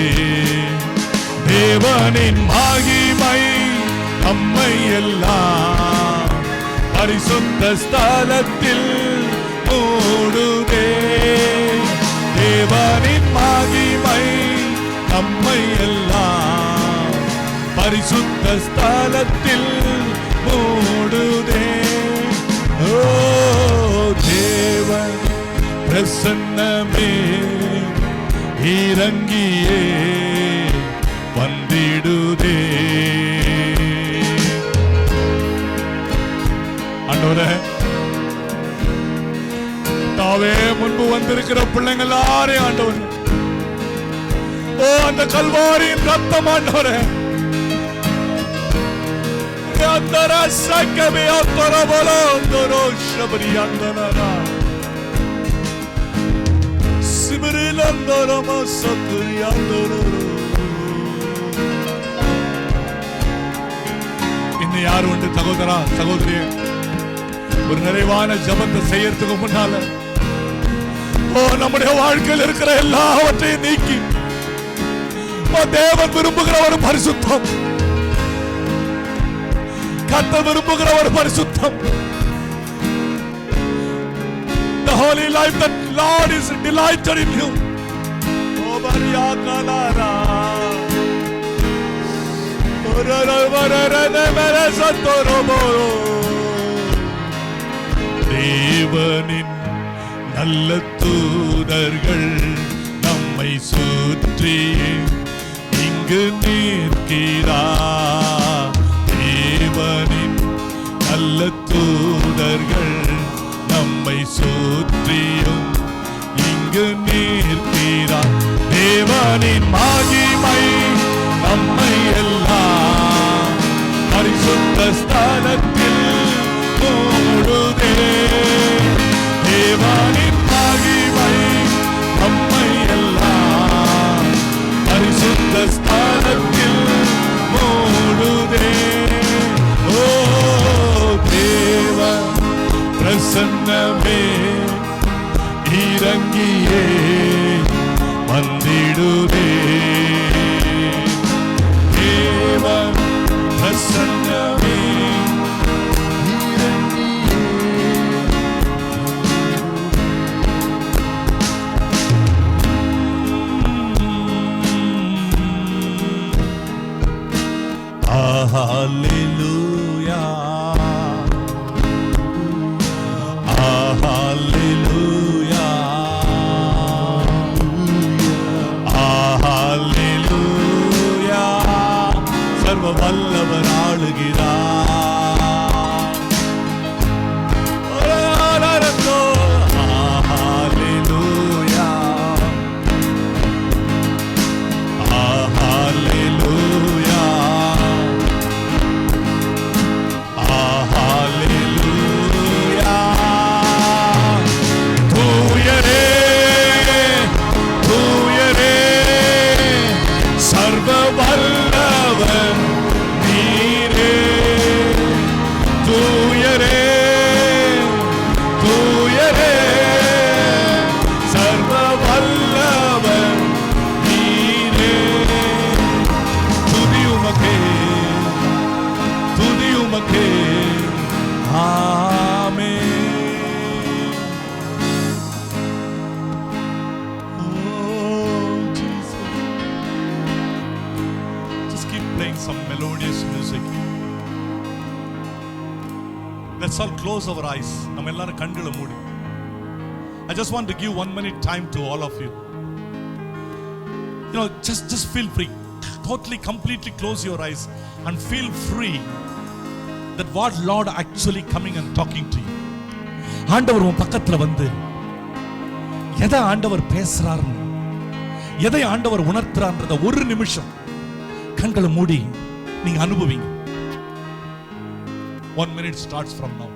தேவனின் மகிமை நம்மை எல்லாம் பரிசுத்த ஸ்தலத்தில் மூடுதே. தேவனின் மகிமை நம்மை எல்லாம் பரிசுத்த ஸ்தலத்தில் மூடுதே. ஓ பிரசன்னமே இறங்கியே வந்திடுதே. ஆண்டவரே, தாவே முன்பு வந்திருக்கிற பிள்ளைங்க எல்லாரையும் ஆண்டவரே, ஓ அந்த கல்வாரியின் ரத்தம் ஆண்டவரே, இன்னும் யாரு உண்டு சகோதரா சகோதரியே, ஒரு நிறைவான ஜபத்தை செய்யறதுக்கு முன்னால ஓ நம்முடைய வாழ்க்கையில் இருக்கிற எல்லாவற்றையும் நீக்கி தேவன் விரும்புகிற ஒரு பரிசுத்தம், கர்த்தர் விரும்புகிற ஒரு பரிசுத்தம், the holy life that Lord is delighted in you. O Maria Kalara தேவனின் நல்ல தூதர்கள் நம்மை சுற்றி இங்கு நிற்கிறார். தேவனின் நல்ல தூதர்கள் நம்மை சுற்றியும் இங்கு நிற்கிறார். தேவனின் மகிமை நம்மை எல்லாம் பரிசுத்த ஸ்தலத்தில் மூடுதே. தேவனின் மகிமை நம்மை எல்லாம் பரிசுத்த ஸ்தலத்தில் மூடுதே. ஓ தேவ பிரசன்னமே இறங்கியே வந்திடுதே. தேவ பிரசன்னமே Hallelujah, Hallelujah, Hallelujah. சர்வ வல்லவர் ஆளுகிறார். Hallelujah, Hallelujah. Let's all close our eyes. நம்ம எல்லாரும் கண்களை மூடி. I just want to give 1 minute time to all of you. You know, just feel free. Totally, completely close your eyes and feel free that what Lord actually coming and talking to you. ஆண்டவர் உன் பக்கத்துல வந்து எதை ஆண்டவர் பேசுறாருன்னு, எதை ஆண்டவர் உணர்த்துறான்றத ஒரு நிமிஷம் கண்களை மூடி நீங்க அனுபவிங்க. 1 minute starts from now.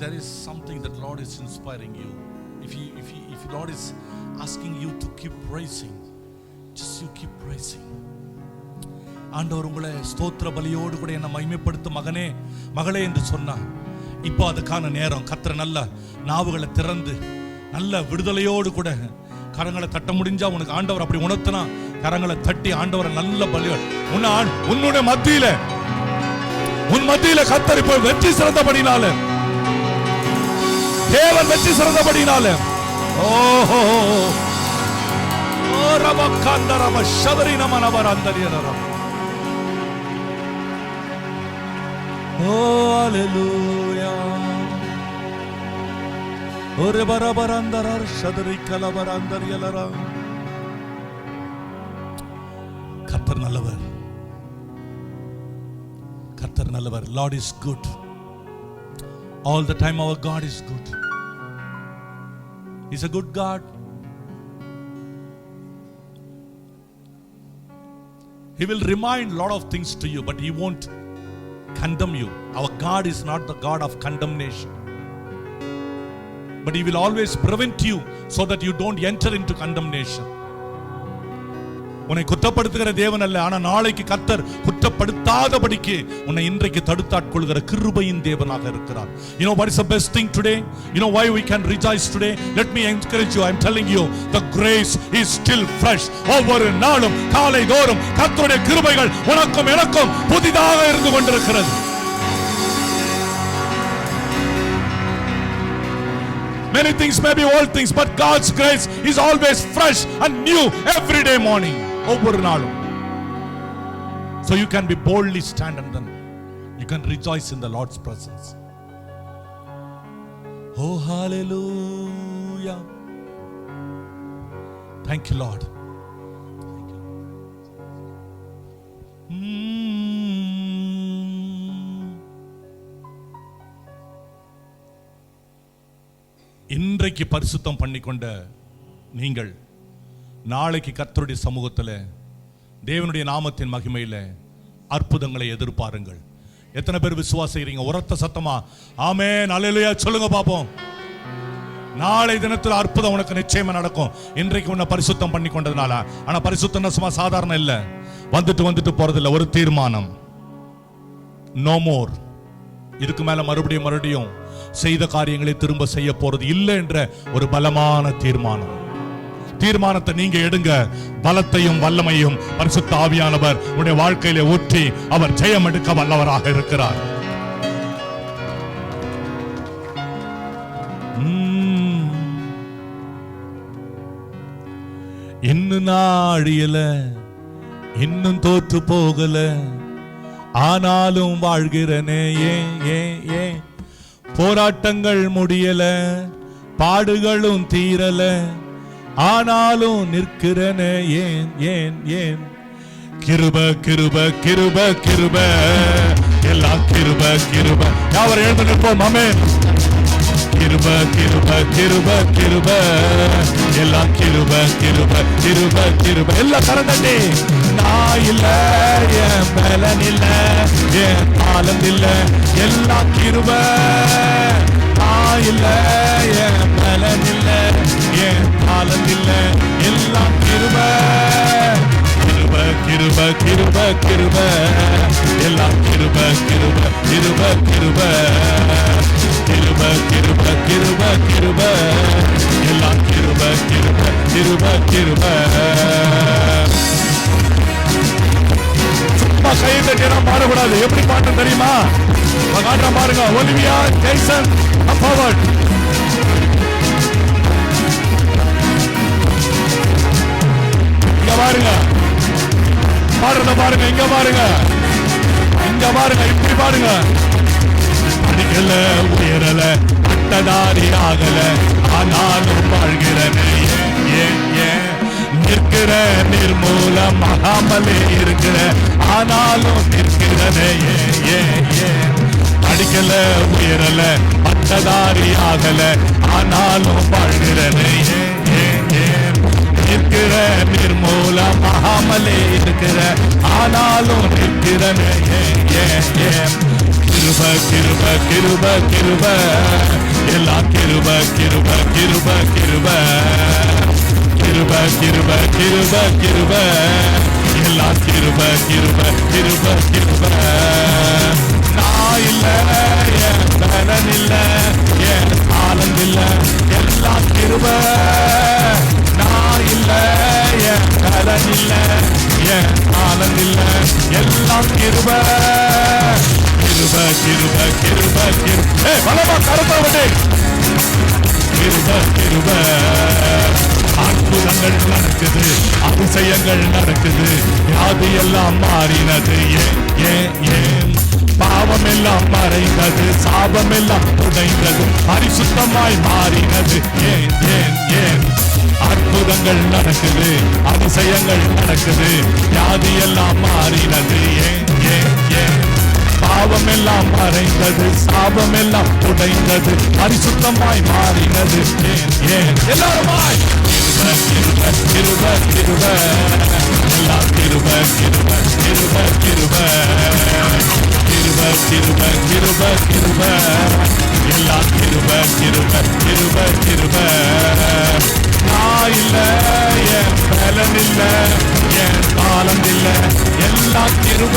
there is something that Lord is inspiring you, if Lord is asking you to keep praising, just you keep praising. ஆண்டவர் உங்களை ஸ்தோத்திர பலியோடு கூட என்னை மகிமைப்படுத்த மகனே மகளே என்று சொன்னா, இப்போ அதுக்கான நேரம். கர்த்தர் நல்ல நாவுகளை திறந்து நல்ல விடுதலையோடு கூட கரங்களை தட்ட முடிஞ்சா, உனக்கு ஆண்டவர் அப்படி உணர்த்தினா கரங்களை தட்டி ஆண்டவரை நல்ல பலியோடு உன்னுடைய மத்தியில உன் மத்தியில கர்த்தர் இப்போ வெற்றி சிறந்தபடினால, தேவன் வெற்றி சிறந்தபடினால, ஓஹோ ஓ ரப கந்தரப ஷதரி நமனவர் அந்தரியரரம். ஓ ஹalleluya. ஒரே பரபரந்தரர் ஷதரி கலபரந்தரியலரா. கர்த்தர் நல்லவர், கர்த்தர் நல்லவர். Lord is good. All the time our God is good. He's a good God. He will remind a lot of things to you, but He won't condemn you. Our God is not the God of condemnation, but He will always prevent you so that you don't enter into condemnation. உன்னை குற்றப்படுத்துகிற தேவன் அல்ல, ஆனா நாளைக்கு கர்த்தர் குற்றப்படுத்தாதபடிக்கு உன்னை இன்றைக்கு தடுத்தாட்கொள்கிற கிருபையின் தேவனாக இருக்கிறார். You know what is the best thing today? You know why we can rejoice today? Let me encourage you. I'm telling you, the grace is still fresh. ஒவ்வொரு நாளும் காலை தோறும் கர்த்தருடைய கிருபைகள் உனக்கும் எனக்கும் புதிதாக இருந்து கொண்டிருக்கிறது. Many things may be old things, but God's grace is always fresh and new every day morning. ஒவ்வொரு நாளும். So you can be boldly stand and then you can rejoice in the Lord's presence. Oh hallelujah. Thank you Lord. Thank you. இன்றைக்கு பரிசுத்தம் பண்ணிக்கொண்ட நீங்கள் நாளைக்கு கர்த்தருடைய சமூகத்தில் தேவனுடைய நாமத்தின் மகிமையில் அற்புதங்களை எதிர்பாருங்கள். எத்தனை பேர் விசுவாசிக்கிறீங்க? உரத்த சத்தமா ஆமென் அல்லேலூயா சொல்லுங்க பாப்போம். நாளை தினத்தில் அற்புதம் உனக்கு நிச்சயமா நடக்கும். இன்றைக்கு உன்னை பரிசுத்தம் பண்ணி கொண்டதுனால. ஆனா பரிசுத்தம் சும்மா சாதாரண இல்ல, வந்துட்டு போறதில்ல. ஒரு தீர்மானம், நோ மோர். இதுக்கு மேல மறுபடியும் செய்த காரியங்களை திரும்ப செய்ய போறது இல்லை என்ற ஒரு பலமான தீர்மானத்தை நீங்க எடுங்க. பலத்தையும் வல்லமையும் பரிசுத்த ஆவியானவர் உடைய வாழ்க்கையிலே ஊற்றி அவர் ஜெயம் எடுக்க வல்லவராக இருக்கிறார். இன்னும் நாடியல, இன்னும் தோற்று போகல, ஆனாலும் வாழ்கிறனே. ஏன் போராட்டங்கள் முடியல, பாடுகளும் தீரல, ஆனாலும் நிற்கிறனே. ஏன் கிருப கிருப கிருப கிருப எல்லாம் கிருப கிருப. யாவர் எழுந்து நிற்போம். ஆமென். கிருப கிருப கிருப கிருப எல்லாம் கிருப கிருப கிருப கிருப. எல்லாம் கரந்தட்டி. நான் இல்ல, என் பலன் இல்ல, என் காலம் இல்ல, எல்லாம் கிருப. நான் இல்ல, என் பலன் இல்ல, என் காலம் இல்ல, எல்லாம் கிருப. கிருப கிருப கிருப கிருப எல்லாம் கிருப கிருப கிருப கிருப. கிருப கிருப கிருப கிருப எல்லாம் கிருப கிருப கிருப கிருப. சும்மா கையை தட்டினா பாடக்கூடாது. எப்படி பாட்டு தெரியுமா? காட்டுற பாருங்க. Olivia Jaison forward. இங்க பாருங்க, பாடுறத பாருங்க. இங்க பாருங்க, இங்க பாருங்க. இப்படி பாருங்க. அடிக்கல, உயரல, அட்டதாரி ஆகல, ஆனாலும் வாழ்கிறனே. ஏன் நிற்கிற நிர்மூலம் ஆகாமலே இருக்கிற, ஆனாலும் நிற்கிறனே. ஏன் அடிக்கல, உயரல, அட்டதாரி ஆகல, ஆனாலும் வாழ்கிறனே. ஏன் நிற்கிற நிர்மூலம் ஆகாமலே இருக்கிற, ஆனாலும் நிற்கிறனே. ஏன் கிருப கிருப கிருப கிருப எல்லா கிருப கிருப கிருப கிருப கிருப கிருப கிருப கிருப எல்லா கிருப கிருப கிருப கிருப நான் இல்ல என் பலன் இல்ல என் ஆனந்த் இல்ல எல்லா கிருப நான் இல்ல என் பலன் இல்ல என் ஆனந்த் இல்ல எல்லா கிருப கிருப கிருப கிருப கிருப பலமா கருப்பாவட்டே கிருப கிருப அற்புதங்கள் நடக்குது அதிசயங்கள் நடக்குது வியாதி எல்லாம் மாறினது ஏன் பாவம் எல்லாம் மறைந்தது சாபம் எல்லாம் உடைந்தது பரிசுத்தமாய் மாறினது ஏன் அற்புதங்கள் நடக்குது அதிசயங்கள் நடக்குது வியாதி எல்லாம் மாறினது ஏன் பாவம் எல்லாம் மறைந்தது சாபம் எல்லாம் உடைந்தது பரிசுத்தமாய் மாறினது ஏன் எல்லாருமாய் கிருப கிருப கிருப எல்லா கிருப கிருப கிருப கிருப கிருப கிருப கிருப கிருப எல்லா கிருப கிருப கிருப கிருப நான் இல்ல என் பலன் இல்ல என் காலம் இல்ல எல்லா கிருப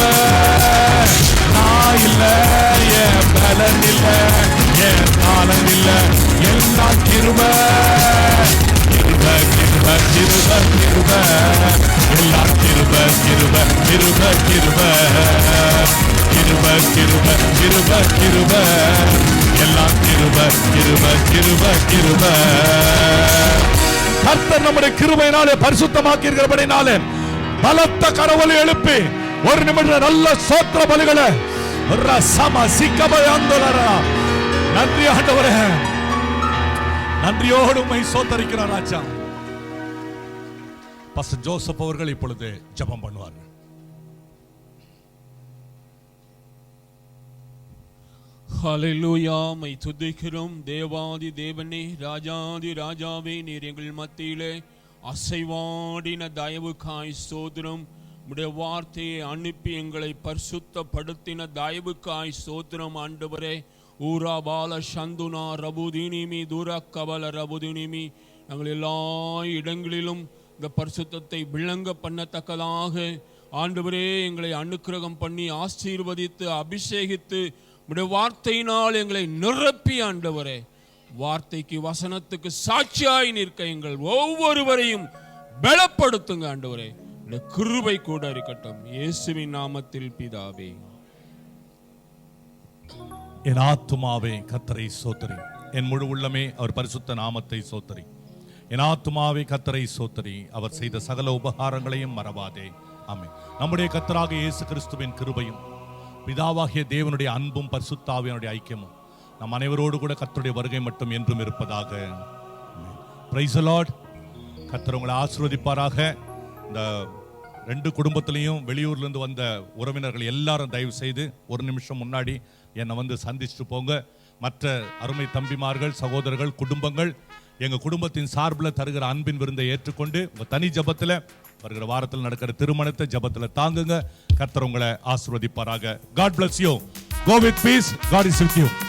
நான் இல்ல என் பலன் இல்ல என் காலம் இல்ல எல்லா கிருப கிருப கிருப கிருப கிருப எல்லா கிருப கிருப கிருப கிருப கிருப கிருப கிருப கிருப எல்லா கிருப கிருப கிருப கிருப கர்த்தர் நம்முடைய கிருபையினாலே பரிசுத்தமாக்கி இருக்கிறபடினாலே பலத்த கரவொலி எழுப்பி ஒரு நிமிடம் நல்ல சோத்திர பலிகளை நன்றி ஆண்டவரே, நன்றியோடு உம்மை சோத்தரிக்கிறார் ராஜா. பாஸ்டர் ஜோசப் அவர்கள் இப்பொழுது ஜெபம் பண்ணுவார்கள். ஹல்லேலூயா. மை துதிக்கிறோம் தேவாதி தேவனே, ராஜாதி ராஜாவே, நீர் எங்கள் மத்தியிலே அசைவாடின தயவுக்காய் ஸ்தோத்திரம். உடைய வார்த்தையை அனுப்பி எங்களை பரிசுத்தப்படுத்தின தயவுக்காய் ஸ்தோத்திரம் ஆண்டவரே. ஊரா பால சந்துனா ரபுதினிமி தூர கபல ரபுதினிமி. நாங்கள் எல்லா இடங்களிலும் இந்த பரிசுத்தத்தை விளங்க பண்ணத்தக்கதாக ஆண்டவரே எங்களை அனுக்கிரகம் பண்ணி ஆசீர்வதித்து அபிஷேகித்து உடைய வார்த்தையினால் எங்களை நிரப்பி ஆண்டவரே, வார்த்தைக்கு வசனத்துக்கு சாட்சியாய் நிற்க எங்கள் ஒவ்வொருவரையும் பலப்படுத்துங்க ஆண்டவரே. கிருபை கூட இருக்கட்டும், இயேசுவின் நாமத்தில் பிதாவே. என் ஆத்துமாவே கர்த்தரை சோத்தரி, என் முழு உள்ளமே அவர் பரிசுத்த நாமத்தை சோத்தரி. என் ஆத்துமாவே கர்த்தரை சோத்தரி, அவர் செய்த சகல உபகாரங்களையும் மறவாதே. ஆமென். நம்முடைய கர்த்தராக இயேசு கிறிஸ்துவின் கிருபையும் பிதாவாகிய தேவனுடைய அன்பும் பரிசுத்த ஆவியானுடைய ஐக்கியமும் நம் அனைவரோடு கூட கர்த்தருடைய வருகை மட்டும் என்றும் இருப்பதாக. Praise the Lord. கர்த்தர் உங்களை ஆசீர்வதிப்பாராக. இந்த ரெண்டு குடும்பத்திலையும் வெளியூர்லேருந்து வந்த உறவினர்கள் எல்லாரும் தயவு செய்து ஒரு நிமிஷம் முன்னாடி என்னை வந்து சந்திச்சுட்டு போங்க. மற்ற அருமை தம்பிமார்கள், சகோதரர்கள், குடும்பங்கள் எங்கள் குடும்பத்தின் சார்பில் தருகிற அன்பின் விருந்தை ஏற்றுக்கொண்டு உங்கள் தனி ஜபத்தில் வருகிற வாரத்தில் நடக்கிற திருமணத்தை ஜபத்தில் தாங்குங்க. கர்த்தர் உங்களை ஆசீர்வதிப்பாராக. God bless you. Go with peace. God is with you.